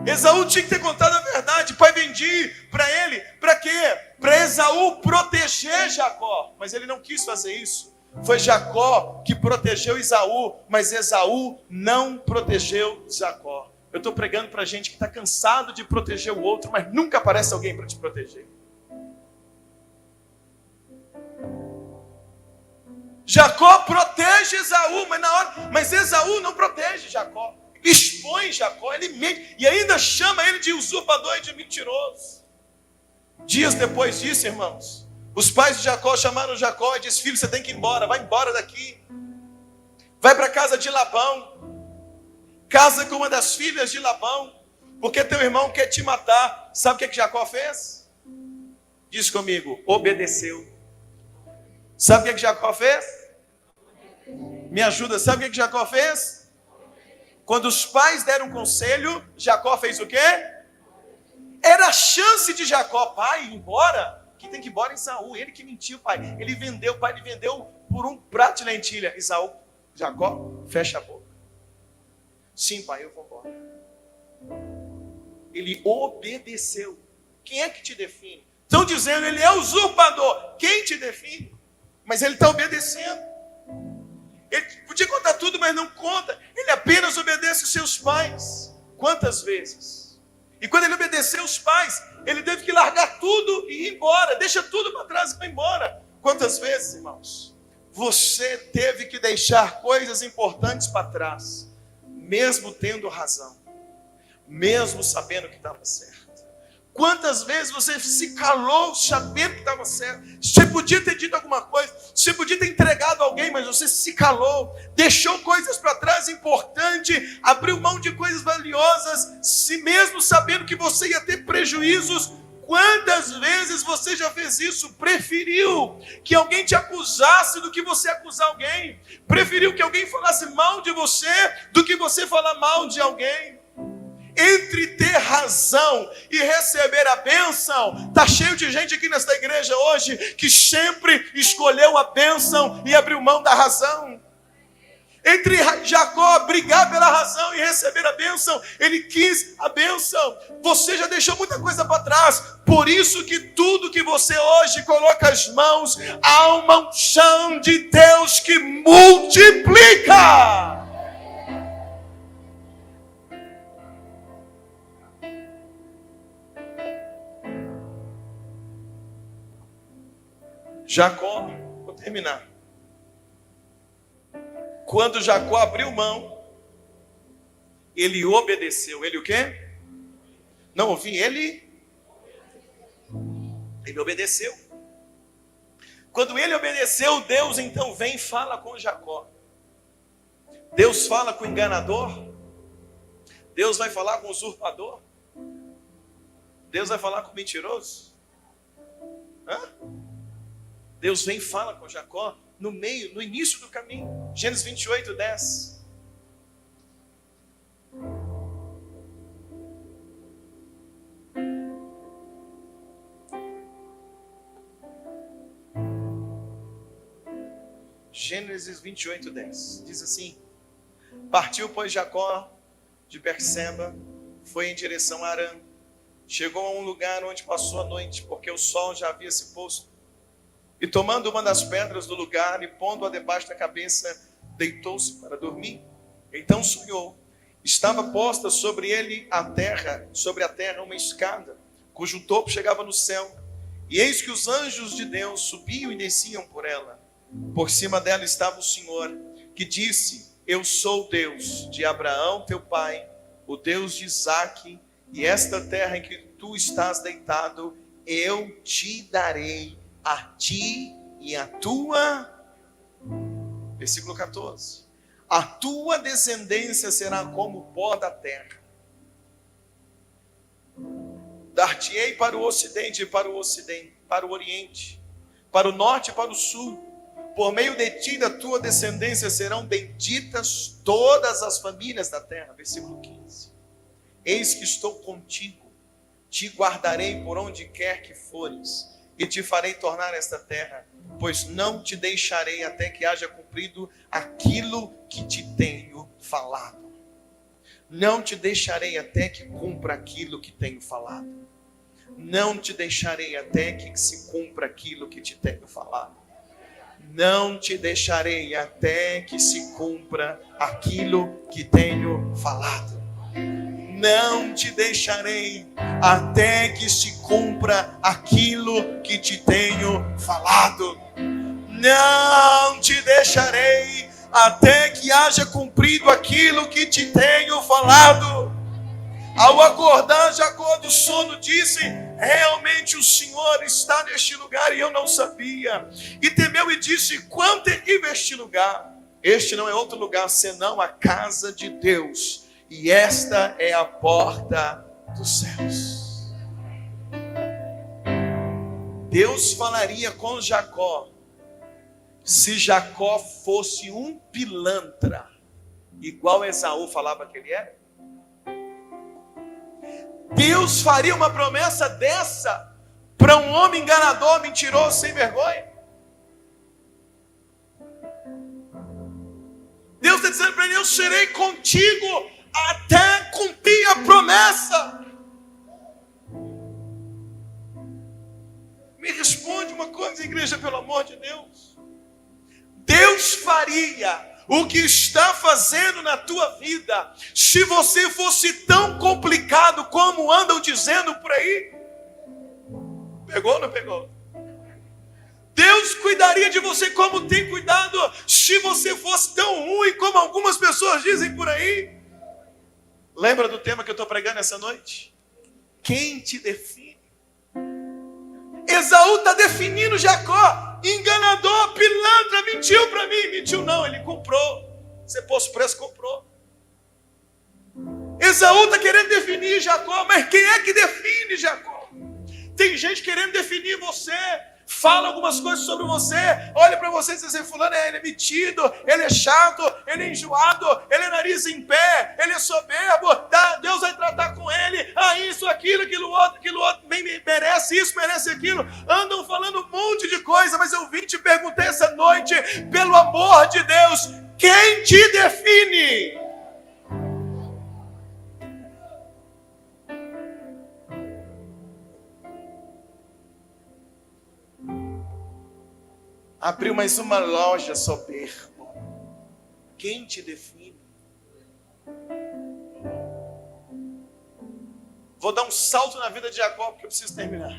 Esaú tinha que ter contado a verdade. Pai, vendi para ele. Para quê? Para Esaú proteger Jacó. Mas ele não quis fazer isso. Foi Jacó que protegeu Esaú, mas Esaú não protegeu Jacó. Eu estou pregando para gente que está cansado de proteger o outro, mas nunca aparece alguém para te proteger. Jacó protege Esaú, mas Esaú não protege Jacó. Expõe Jacó, ele mente e ainda chama ele de usurpador e de mentiroso. Dias depois disso, irmãos, os pais de Jacó chamaram Jacó e disseram: filho, você tem que ir embora, vai embora daqui. Vai para a casa de Labão. Casa com uma das filhas de Labão, porque teu irmão quer te matar. Sabe o que Jacó fez? Diz comigo: obedeceu. Sabe o que Jacó fez? Me ajuda, sabe o que Jacó fez? Quando os pais deram conselho, Jacó fez o quê? Era a chance de Jacó: pai, ir embora. Quem tem que ir embora é Esaú, ele que mentiu, pai. Ele vendeu, pai, ele vendeu por um prato de lentilha. Jacó, fecha a boca. Sim, pai, eu vou embora. Ele obedeceu. Quem é que te define? Estão dizendo: ele é usurpador. Quem te define? Mas ele está obedecendo. Ele podia contar tudo, mas não conta. Ele apenas obedece os seus pais. Quantas vezes? E quando ele obedeceu os pais, ele teve que largar tudo e ir embora. Deixa tudo para trás e vai embora. Quantas vezes, irmãos, você teve que deixar coisas importantes para trás, mesmo tendo razão, mesmo sabendo que estava certo? Quantas vezes você se calou sabendo que estava certo? Você podia ter dito alguma coisa, você podia ter entregado alguém, mas você se calou, deixou coisas para trás importantes, abriu mão de coisas valiosas, se mesmo sabendo que você ia ter prejuízos. Quantas vezes você já fez isso? Preferiu que alguém te acusasse do que você acusar alguém. Preferiu que alguém falasse mal de você do que você falar mal de alguém. Entre ter razão e receber a bênção, está cheio de gente aqui nesta igreja hoje que sempre escolheu a bênção e abriu mão da razão. Entre Jacó brigar pela razão e receber a bênção, ele quis a bênção. Você já deixou muita coisa para trás. Por isso que tudo que você hoje coloca as mãos, há uma unção de Deus que multiplica. Jacó, vou terminar. Quando Jacó abriu mão, ele obedeceu. Ele o quê? Não ouvi, ele obedeceu. Quando ele obedeceu, Deus então vem e fala com Jacó. Deus fala com o enganador. Deus vai falar com o usurpador. Deus vai falar com o mentiroso. Deus vem e fala com Jacó no início do caminho. Gênesis 28, 10. Gênesis 28, 10. Diz assim: partiu, pois, Jacó de Berseba, foi em direção a Harã. Chegou a um lugar onde passou a noite, porque o sol já havia se posto. E tomando uma das pedras do lugar e pondo-a debaixo da cabeça, deitou-se para dormir. Então sonhou. Estava posta sobre a terra uma escada, cujo topo chegava no céu. E eis que os anjos de Deus subiam e desciam por ela. Por cima dela estava o Senhor, que disse: eu sou o Deus de Abraão teu pai, o Deus de Isaque, e esta terra em que tu estás deitado, eu te darei a ti e a tua. Versículo 14. A tua descendência será como o pó da terra. Dar-te-ei para o ocidente e para o oriente, para o norte e para o sul. Por meio de ti e da tua descendência serão benditas todas as famílias da terra. Versículo 15. Eis que estou contigo, te guardarei por onde quer que fores, e te farei tornar esta terra, pois não te deixarei até que haja cumprido aquilo que te tenho falado. Não te deixarei até que cumpra aquilo que tenho falado. Não te deixarei até que se cumpra aquilo que te tenho falado. Não te deixarei até que se cumpra aquilo que tenho falado. Não te deixarei até que se cumpra aquilo que te tenho falado. Não te deixarei até que haja cumprido aquilo que te tenho falado. Ao acordar, Jacó do sono disse: realmente o Senhor está neste lugar, e eu não sabia. E temeu e disse: quão terrível este lugar! Este não é outro lugar senão a casa de Deus, e esta é a porta dos céus. Deus falaria com Jacó se Jacó fosse um pilantra, igual Esaú falava que ele era. Deus faria uma promessa dessa para um homem enganador, mentiroso, sem vergonha? Deus está dizendo para ele: eu serei contigo até cumprir a promessa. Me responde uma coisa, igreja, pelo amor de Deus. Deus faria o que está fazendo na tua vida se você fosse tão complicado como andam dizendo por aí? Pegou ou não pegou? Deus cuidaria de você como tem cuidado se você fosse tão ruim como algumas pessoas dizem por aí? Lembra do tema que eu estou pregando essa noite? Quem te define? Esaú está definindo Jacó: enganador, pilantra, mentiu para mim. Mentiu não, ele comprou. Você pôs o preço, comprou. Esaú está querendo definir Jacó, mas quem é que define Jacó? Tem gente querendo definir você. Fala algumas coisas sobre você, olha para você e diz assim: fulano, ele é metido, ele é chato, ele é enjoado, ele é nariz em pé, ele é soberbo, tá? Deus vai tratar com ele, isso, aquilo outro, bem, merece isso, merece aquilo. Andam falando um monte de coisa, mas eu vim te perguntar essa noite, pelo amor de Deus, quem te define? Abriu mais uma loja soberbo. Quem te define? Vou dar um salto na vida de Jacó, porque eu preciso terminar.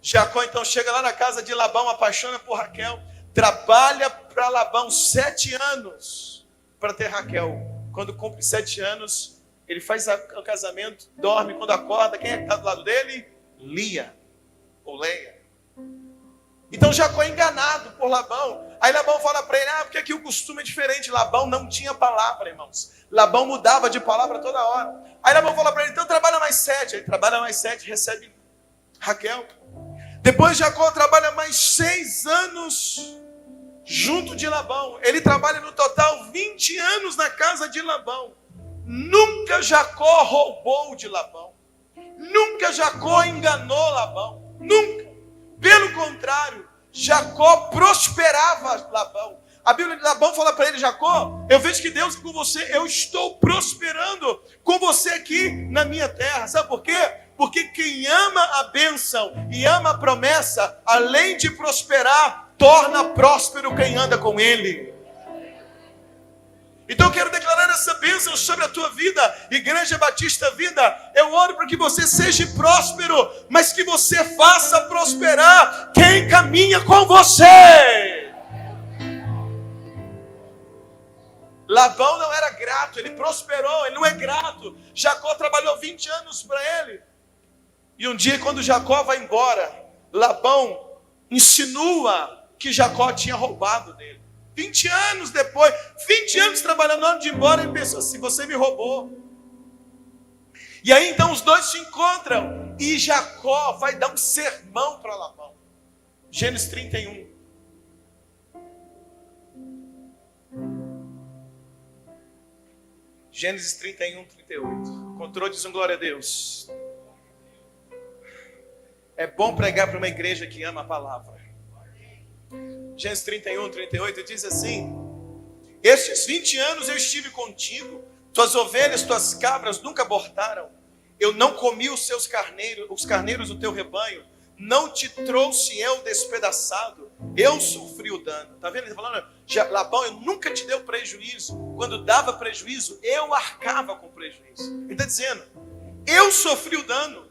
Jacó então chega lá na casa de Labão, apaixona por Raquel, trabalha para Labão 7 anos para ter Raquel. Quando cumpre 7 anos, ele faz o casamento, dorme, quando acorda, quem é que está do lado dele? Lia, ou Leia. Então Jacó é enganado por Labão. Aí Labão fala para ele, porque aqui o costume é diferente. Labão não tinha palavra, irmãos. Labão mudava de palavra toda hora. Aí Labão fala para ele, então trabalha mais 7. Ele trabalha mais 7, recebe Raquel. Depois Jacó trabalha mais 6 anos junto de Labão. Ele trabalha no total 20 anos na casa de Labão. Nunca Jacó roubou de Labão. Nunca Jacó enganou Labão. Nunca. Pelo contrário, Jacó prosperava Labão. A Bíblia de Labão fala para ele, Jacó, eu vejo que Deus é com você, eu estou prosperando com você aqui na minha terra. Sabe por quê? Porque quem ama a bênção e ama a promessa, além de prosperar, torna próspero quem anda com ele. Então eu quero declarar essa bênção sobre a tua vida, Igreja Batista Vida. Eu oro para que você seja próspero, mas que você faça prosperar quem caminha com você. Labão não era grato, ele prosperou, ele não é grato. Jacó trabalhou 20 anos para ele. E um dia, quando Jacó vai embora, Labão insinua que Jacó tinha roubado dele. 20 anos depois, 20 anos trabalhando, antes de ir embora, ele pensou assim, você me roubou. E aí então os dois se encontram, e Jacó vai dar um sermão para Labão. Gênesis 31. Gênesis 31, 38. Encontrou, diz um glória a Deus. É bom pregar para uma igreja que ama a palavra. Gênesis 31, 38 diz assim: estes 20 anos eu estive contigo, tuas ovelhas, tuas cabras nunca abortaram, eu não comi os carneiros do teu rebanho, não te trouxe eu despedaçado, eu sofri o dano. Está vendo? Ele está falando, Labão, eu nunca te dei prejuízo, quando dava prejuízo, eu arcava com prejuízo. Ele está dizendo, eu sofri o dano,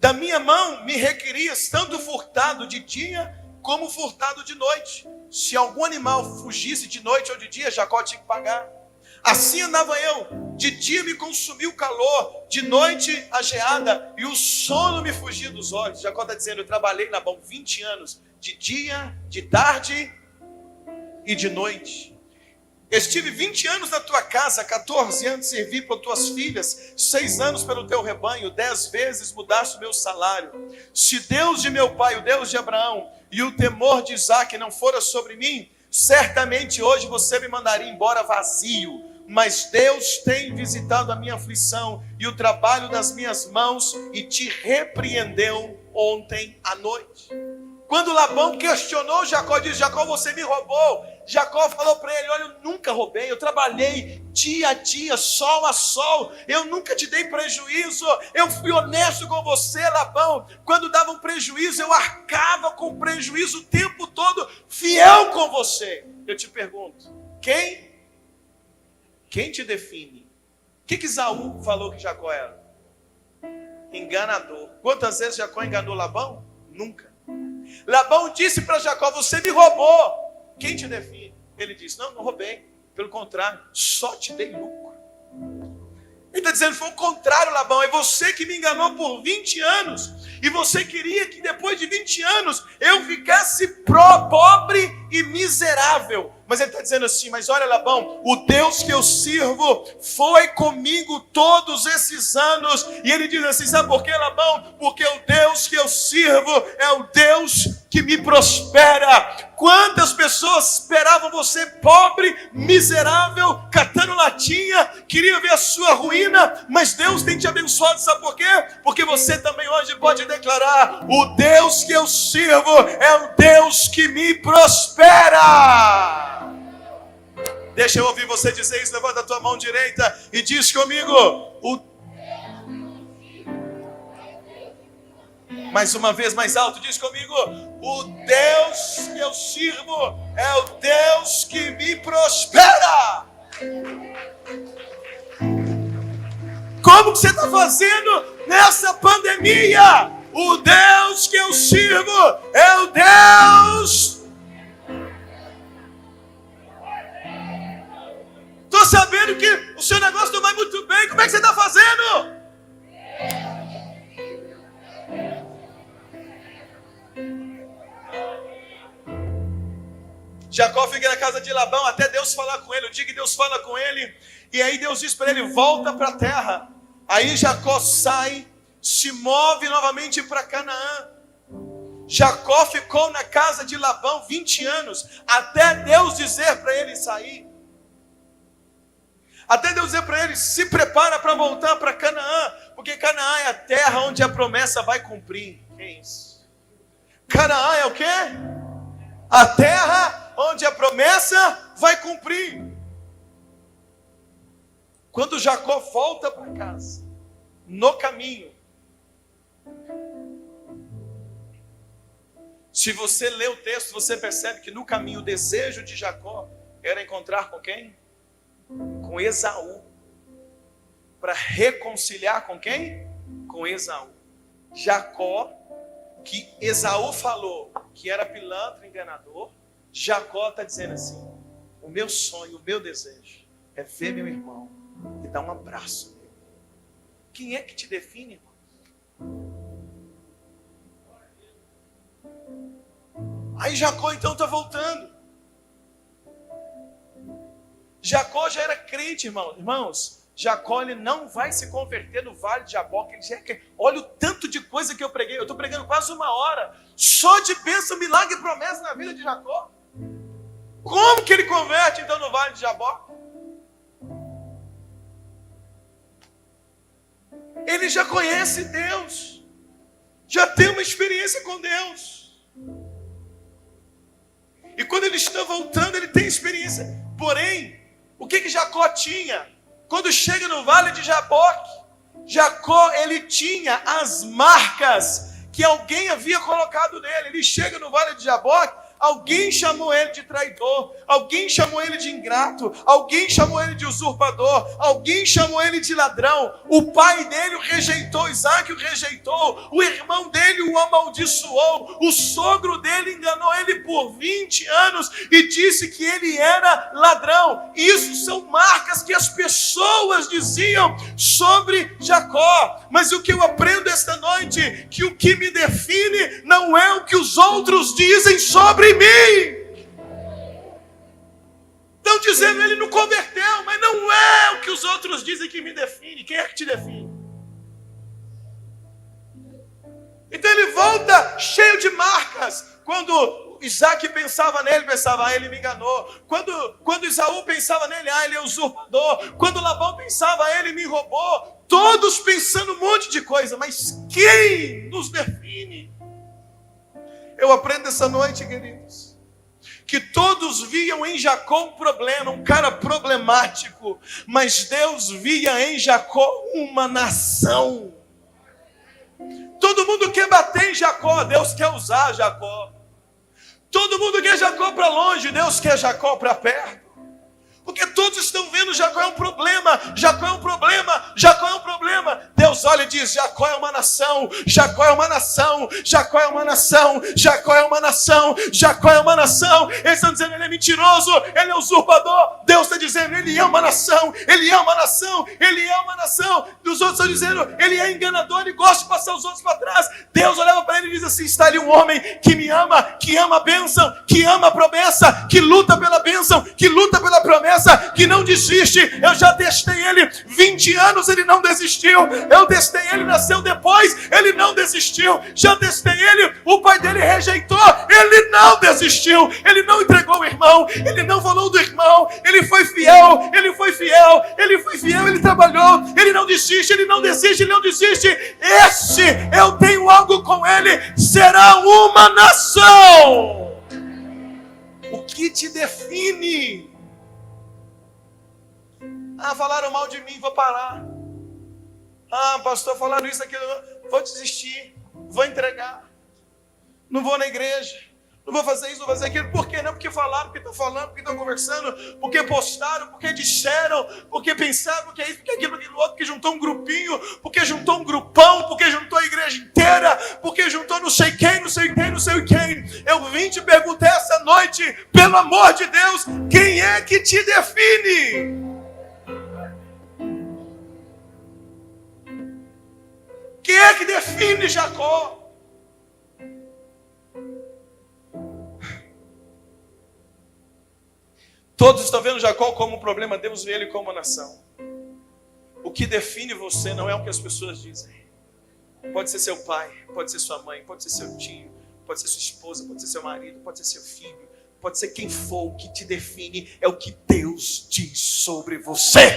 da minha mão me requerias tanto furtado de dia como furtado de noite. Se algum animal fugisse de noite ou de dia, Jacó tinha que pagar. Assim andava eu, de dia me consumiu o calor, de noite a geada, e o sono me fugia dos olhos. Jacó está dizendo, eu trabalhei na mão 20 anos, de dia, de tarde e de noite. Estive 20 anos na tua casa, 14 anos servi para tuas filhas, 6 anos pelo teu rebanho, 10 vezes mudaste o meu salário. Se Deus de meu pai, o Deus de Abraão, e o temor de Isaque não fora sobre mim, certamente hoje você me mandaria embora vazio. Mas Deus tem visitado a minha aflição e o trabalho das minhas mãos e te repreendeu ontem à noite. Quando Labão questionou Jacó, disse, Jacó, você me roubou. Jacó falou para ele, olha, eu nunca roubei, eu trabalhei dia a dia, sol a sol, eu nunca te dei prejuízo, eu fui honesto com você, Labão. Quando dava um prejuízo, eu arcava com prejuízo o tempo todo, fiel com você. Eu te pergunto, quem te define? O que Esaú falou que Jacó era? Enganador. Quantas vezes Jacó enganou Labão? Nunca. Labão disse para Jacó, você me roubou. Quem te define? Ele disse, não roubei. Pelo contrário, só te dei lucro. Ele está dizendo, foi o contrário, Labão. É você que me enganou por 20 anos. E você queria que depois de 20 anos eu ficasse pobre e miserável. Mas ele está dizendo assim, mas olha, Labão, o Deus que eu sirvo foi comigo todos esses anos. E ele diz assim, sabe por quê, Labão? Porque o Deus que eu sirvo é o Deus que me prospera. Quantas pessoas esperavam você pobre, miserável, catando latinha, queriam ver a sua ruína, mas Deus tem te abençoado, sabe por quê? Porque você também hoje pode declarar, o Deus que eu sirvo é o Deus que me prospera. Deixa eu ouvir você dizer isso, levanta a tua mão direita e diz comigo, mais uma vez, mais alto, diz comigo, o Deus que eu sirvo é o Deus que me prospera. Como que você está fazendo nessa pandemia? O Deus que eu sirvo é o Deus. Estou sabendo que o seu negócio não vai muito bem. Como é que você está fazendo? Jacó fica na casa de Labão até Deus falar com ele. O dia que Deus fala com ele, e aí Deus diz para ele: volta para a terra. Aí Jacó sai, se move novamente para Canaã. Jacó ficou na casa de Labão 20 anos, até Deus dizer para ele sair. Até Deus dizer para ele: se prepara para voltar para Canaã, porque Canaã é a terra onde a promessa vai cumprir. Que é isso? Canaã é o quê? A terra onde a promessa vai cumprir. Quando Jacó volta para casa, no caminho, se você lê o texto, você percebe que no caminho o desejo de Jacó era encontrar com quem? Com Esaú. Para reconciliar com quem? Com Esaú. Jacó, que Esaú falou que era pilantra, enganador, Jacó está dizendo assim: o meu sonho, o meu desejo é ver meu irmão e dar um abraço nele. Quem é que te define, irmão? Aí Jacó então está voltando. Jacó já era crente, irmãos. Jacó, ele não vai se converter no vale de Jaboque. Ele já é... Olha o tanto de coisa que eu preguei. Eu estou pregando quase 1 hora só de bênção, milagre e promessa na vida de Jacó. Como que ele converte então no vale de Jaboque? Ele já conhece Deus, já tem uma experiência com Deus. E quando ele está voltando, ele tem experiência. Porém, o que Jacó tinha? Quando chega no vale de Jaboque, Jacó, ele tinha as marcas que alguém havia colocado nele. Ele chega no vale de Jaboque, alguém chamou ele de traidor, alguém chamou ele de ingrato, alguém chamou ele de usurpador, alguém chamou ele de ladrão. O pai dele o rejeitou, Isaac o rejeitou, o irmão dele o amaldiçoou, o sogro dele enganou ele por 20 anos e disse que ele era ladrão. Isso são marcas que as pessoas diziam sobre Jacó. Mas o que eu aprendo esta noite, que o que me define não é o que os outros dizem sobre mim. Estão dizendo ele não converteu, mas não é o que os outros dizem que me define. Quem é que te define? Então ele volta cheio de marcas. Quando Isaac pensava nele, pensava: ele me enganou. Quando Esaú pensava nele, ele é usurpador. Quando Labão pensava: ele me roubou. Todos pensando um monte de coisa, mas quem nos define? Eu aprendo essa noite, queridos, que todos viam em Jacó um problema, um cara problemático, mas Deus via em Jacó uma nação. Todo mundo quer bater em Jacó, Deus quer usar Jacó. Todo mundo quer Jacó para longe, Deus quer Jacó para perto. Porque todos estão vendo Jacó é um problema, Jacó é um problema, Jacó é um problema. Deus olha e diz: Jacó é uma nação, Jacó é uma nação, Jacó é uma nação, Jacó é uma nação, Jacó é uma nação. Eles estão dizendo: ele é mentiroso, ele é usurpador. Deus está dizendo: ele é uma nação, ele é uma nação, ele é uma nação. Os outros estão dizendo: ele é enganador, ele gosta de passar os outros para trás. Deus olhava para ele e diz assim: está ali um homem que me ama, que ama a bênção, que ama a promessa, que luta pela bênção, que luta pela promessa, que não desiste. Eu já testei ele 20 anos, ele não desistiu. Eu testei ele, nasceu depois, ele não desistiu. Já testei ele, o pai dele rejeitou, ele não desistiu. Ele não entregou o irmão, ele não falou do irmão, ele foi fiel, ele foi fiel, ele foi fiel, ele trabalhou, ele não desiste, ele não desiste, ele não desiste. Esse, eu tenho algo com ele, será uma nação. O que te define? Falaram mal de mim, vou parar. Pastor, falaram isso, aquilo, vou desistir, vou entregar, não vou na igreja. Não vou fazer isso, não vou fazer aquilo. Por quê? Não porque falaram, porque estão falando, porque estão conversando, porque postaram, porque disseram, porque pensaram, porque é isso, porque aquilo, porque aquilo outro, porque juntou um grupinho, porque juntou um grupão, porque juntou a igreja inteira, porque juntou não sei quem, não sei quem, não sei quem. Eu vim te perguntar essa noite, pelo amor de Deus, quem é que te define? Quem é que define Jacó? Todos estão vendo Jacó como um problema, Deus vê ele como uma nação. O que define você não é o que as pessoas dizem. Pode ser seu pai, pode ser sua mãe, pode ser seu tio, pode ser sua esposa, pode ser seu marido, pode ser seu filho, pode ser quem for. O que te define é o que Deus diz sobre você.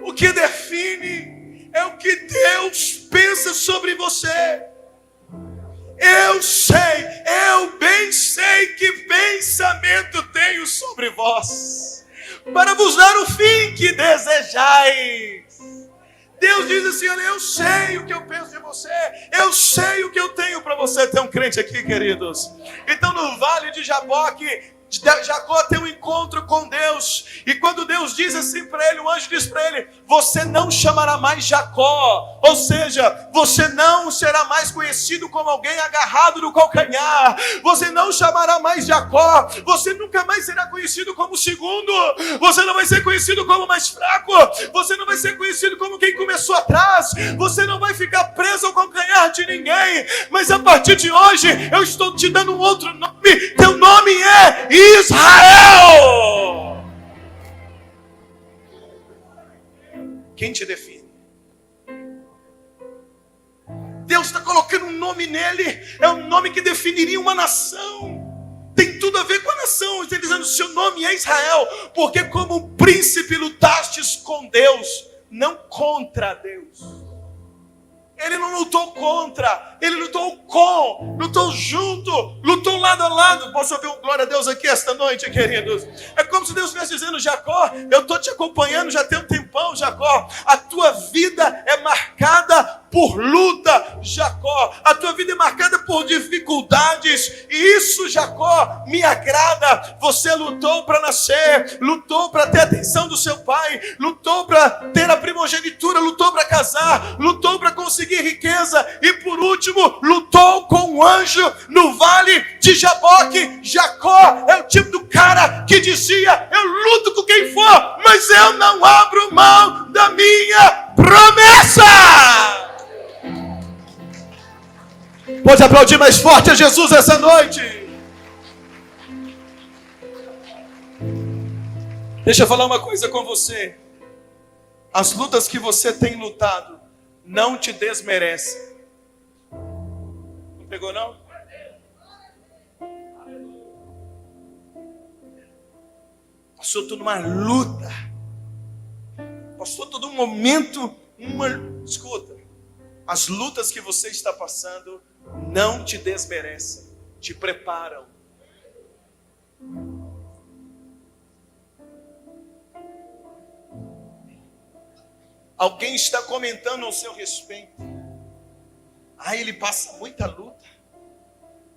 O que define é o que Deus pensa sobre você. Eu bem sei que pensamento tenho sobre vós, para vos dar o fim que desejais. Deus diz assim, olha, eu sei o que eu penso de você, eu sei o que eu tenho para você. Tem um crente aqui, queridos. Então no vale de Jaboque, Jacó tem um encontro com Deus, e quando Deus diz assim para ele, o anjo diz para ele, você não chamará mais Jacó, ou seja, você não será mais conhecido como alguém agarrado no calcanhar, você não chamará mais Jacó, você nunca mais será conhecido como segundo, você não vai ser conhecido como mais fraco, você não vai ser conhecido como quem começou atrás, você não vai ficar preso ao calcanhar de ninguém, mas a partir de hoje, eu estou te dando um outro nome, teu nome é Israel! Quem te define? Deus está colocando um nome nele, é um nome que definiria uma nação. Tem tudo a ver com a nação. Está dizendo, seu nome é Israel, porque como príncipe lutastes com Deus, não contra Deus. Ele não lutou contra, ele lutou com, lutou junto, lutou lado a lado. Posso ouvir um glória a Deus aqui esta noite, queridos? É como se Deus estivesse dizendo, Jacó, eu estou te acompanhando já tem um tempão, Jacó. A tua vida é marcada por luta, Jacó. A tua vida é marcada por dificuldades. E isso, Jacó, me agrada. Você lutou para nascer, lutou para ter a atenção do seu pai, lutou para ter a primogenitura, lutou para casar, lutou para conseguir riqueza e por último lutou com um anjo no vale de Jaboque. Jacó é o tipo do cara que dizia, eu luto com quem for, mas eu não abro mão da minha promessa. Pode aplaudir mais forte a Jesus essa noite. Deixa eu falar uma coisa com você. As lutas que você tem lutado não te desmerecem. Não pegou não? Passou tudo uma luta. Passou todo um momento, escuta. As lutas que você está passando não te desmerecem, te preparam. Alguém está comentando ao seu respeito. Ele passa muita luta.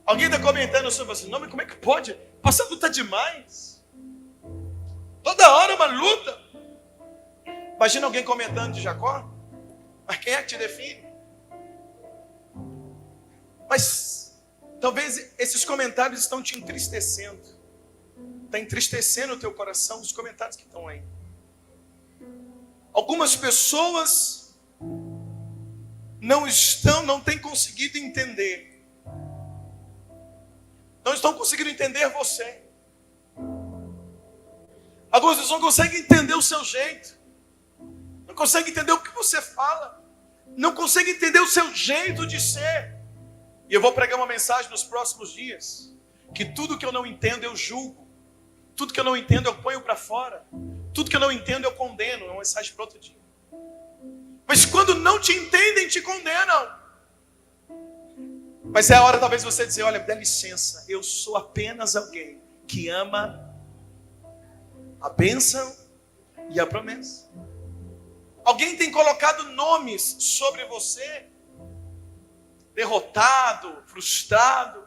Alguém está comentando sobre você. Não, mas como é que pode? Passa luta demais. Toda hora uma luta. Imagina alguém comentando de Jacó. Mas quem é que te define? Mas talvez esses comentários estão te entristecendo. Está entristecendo o teu coração os comentários que estão aí. Algumas pessoas não têm conseguido entender. Não estão conseguindo entender você. Algumas pessoas não conseguem entender o seu jeito. Não conseguem entender o que você fala. Não conseguem entender o seu jeito de ser. E eu vou pregar uma mensagem nos próximos dias. Que tudo que eu não entendo eu julgo. Tudo que eu não entendo eu ponho para fora. Tudo que eu não entendo eu condeno. É uma mensagem para outro dia. Mas quando não te entendem, te condenam. Mas é a hora talvez você dizer, olha, dá licença. Eu sou apenas alguém que ama a bênção e a promessa. Alguém tem colocado nomes sobre você? Derrotado, frustrado.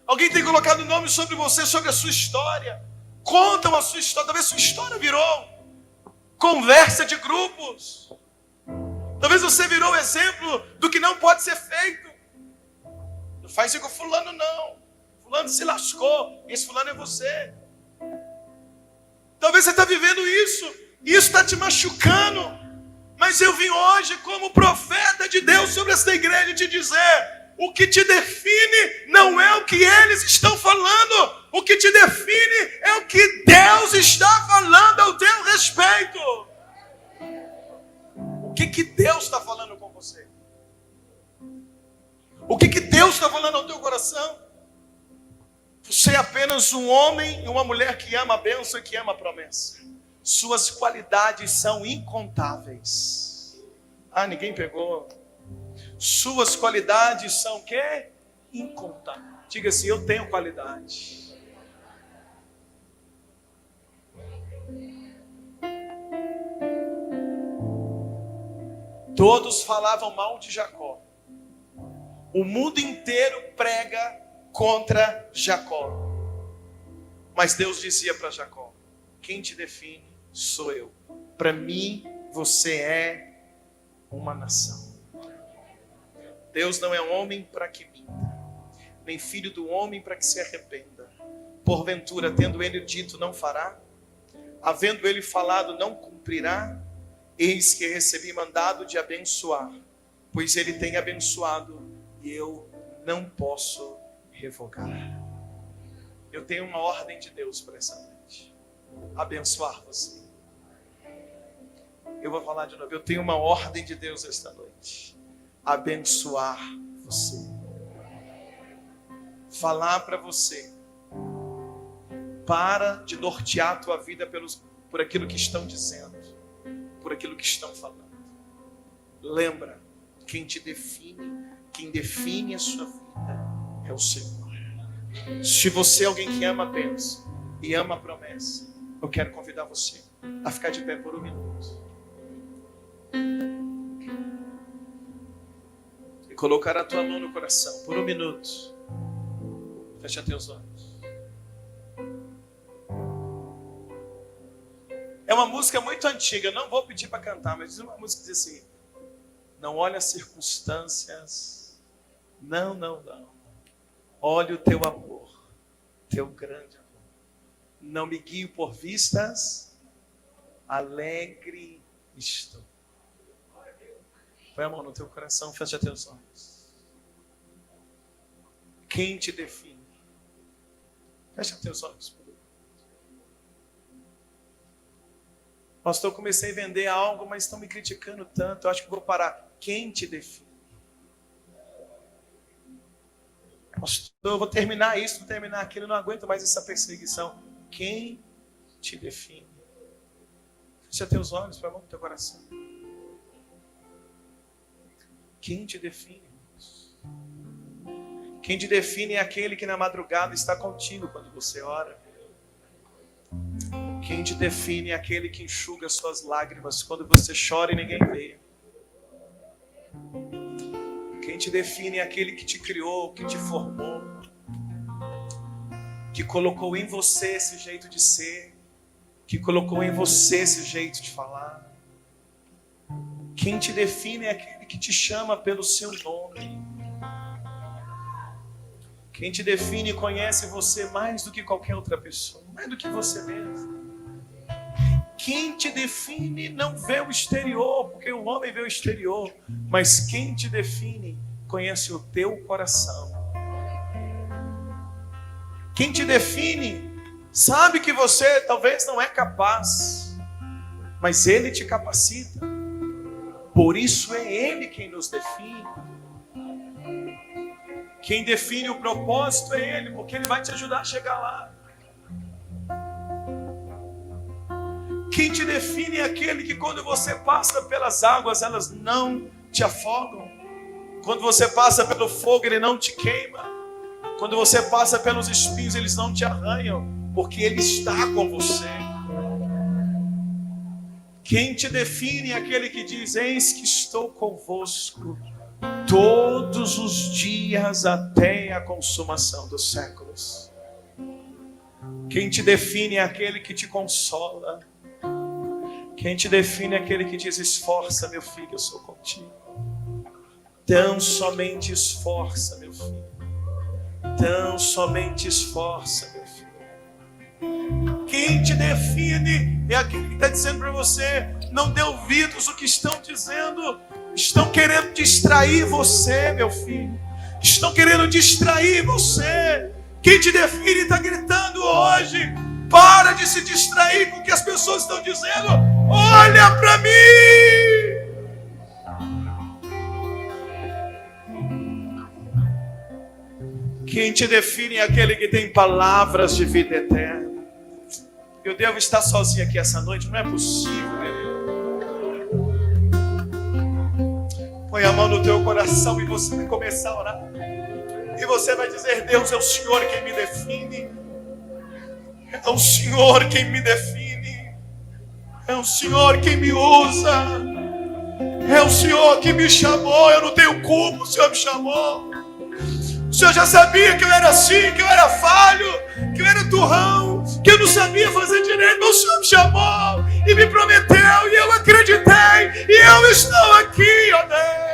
Alguém tem colocado nomes sobre você, sobre a sua história. Contam a sua história. Talvez sua história virou conversa de grupos. Talvez você virou o exemplo do que não pode ser feito. Não faz isso com fulano, não. Fulano se lascou. Esse fulano é você. Talvez você está vivendo isso. E isso está te machucando. Mas eu vim hoje como profeta de Deus sobre esta igreja te dizer: o que te define não é o que eles estão falando. O que te define é o que Deus está falando ao teu respeito. O que Deus está falando com você? O que Deus está falando ao teu coração? Você é apenas um homem e uma mulher que ama a bênção e que ama a promessa. Suas qualidades são incontáveis. Ah, ninguém pegou. Suas qualidades são o quê? Incontáveis. Diga assim: eu tenho qualidade. Todos falavam mal de Jacó. O mundo inteiro prega contra Jacó. Mas Deus dizia para Jacó: quem te define sou eu. Para mim, você é uma nação. Deus não é homem para que minta, nem filho do homem para que se arrependa. Porventura, tendo ele dito, não fará? Havendo ele falado, não cumprirá? Eis que recebi mandado de abençoar, pois ele tem abençoado e eu não posso revogar. Eu tenho uma ordem de Deus para essa noite: abençoar você. Eu vou falar de novo. Eu tenho uma ordem de Deus esta noite: abençoar você. Falar para você: para de nortear a tua vida por aquilo que estão dizendo, por aquilo que estão falando. Lembra, quem te define, quem define a sua vida é o Senhor. Se você é alguém que ama a bênção e ama a promessa, eu quero convidar você a ficar de pé por um minuto e colocar a tua mão no coração por um minuto. Fecha teus olhos. É uma música muito antiga, não vou pedir para cantar, mas diz uma música que diz assim: não olhe as circunstâncias, não. Olhe o teu amor, teu grande amor. Não me guio por vistas, alegre estou. Põe a mão no teu coração, fecha teus olhos. Quem te define? Fecha teus olhos. Pastor, eu comecei a vender algo, mas estão me criticando tanto, eu acho que vou parar. Quem te define? Pastor, eu vou terminar isso, vou terminar aquilo, eu não aguento mais essa perseguição. Quem te define? Fecha teus olhos, põe a mão no teu coração. Quem te define? Quem te define é aquele que na madrugada está contigo quando você ora. Quem te define é aquele que enxuga suas lágrimas quando você chora e ninguém vê. Quem te define é aquele que te criou, que te formou, que colocou em você esse jeito de ser, que colocou em você esse jeito de falar. Quem te define é aquele que te chama pelo seu nome. Quem te define conhece você mais do que qualquer outra pessoa, mais do que você mesmo. Quem te define não vê o exterior, porque o homem vê o exterior, mas quem te define conhece o teu coração. Quem te define sabe que você talvez não é capaz, mas Ele te capacita. Por isso é Ele quem nos define. Quem define o propósito é Ele, porque Ele vai te ajudar a chegar lá. Quem te define é aquele que quando você passa pelas águas, elas não te afogam. Quando você passa pelo fogo, ele não te queima. Quando você passa pelos espinhos, eles não te arranham, porque Ele está com você. Quem te define é aquele que diz: eis que estou convosco todos os dias até a consumação dos séculos. Quem te define é aquele que te consola. Quem te define é aquele que diz: esforça, meu filho, eu sou contigo. Tão somente esforça, meu filho. Tão somente esforça, meu filho. Quem te define é aquele que está dizendo para você: não dê ouvidos ao que estão dizendo. Estão querendo distrair você, meu filho. Estão querendo distrair você. Quem te define está gritando hoje: para de se distrair com o que as pessoas estão dizendo. Olha para mim. Quem te define é aquele que tem palavras de vida eterna. Eu devo estar sozinho aqui essa noite, não é possível, meu. Põe a mão no teu coração e você vai começar a orar. E você vai dizer: Deus, é o Senhor quem me define. É o Senhor quem me define. É o Senhor quem me usa. É o Senhor que me chamou. Eu não tenho culpa, o Senhor me chamou. O Senhor já sabia que eu era assim, que eu era falho, que eu era turrão, que eu não sabia fazer direito, mas o Senhor me chamou e me prometeu, e eu acreditei, e eu estou aqui, ó Deus.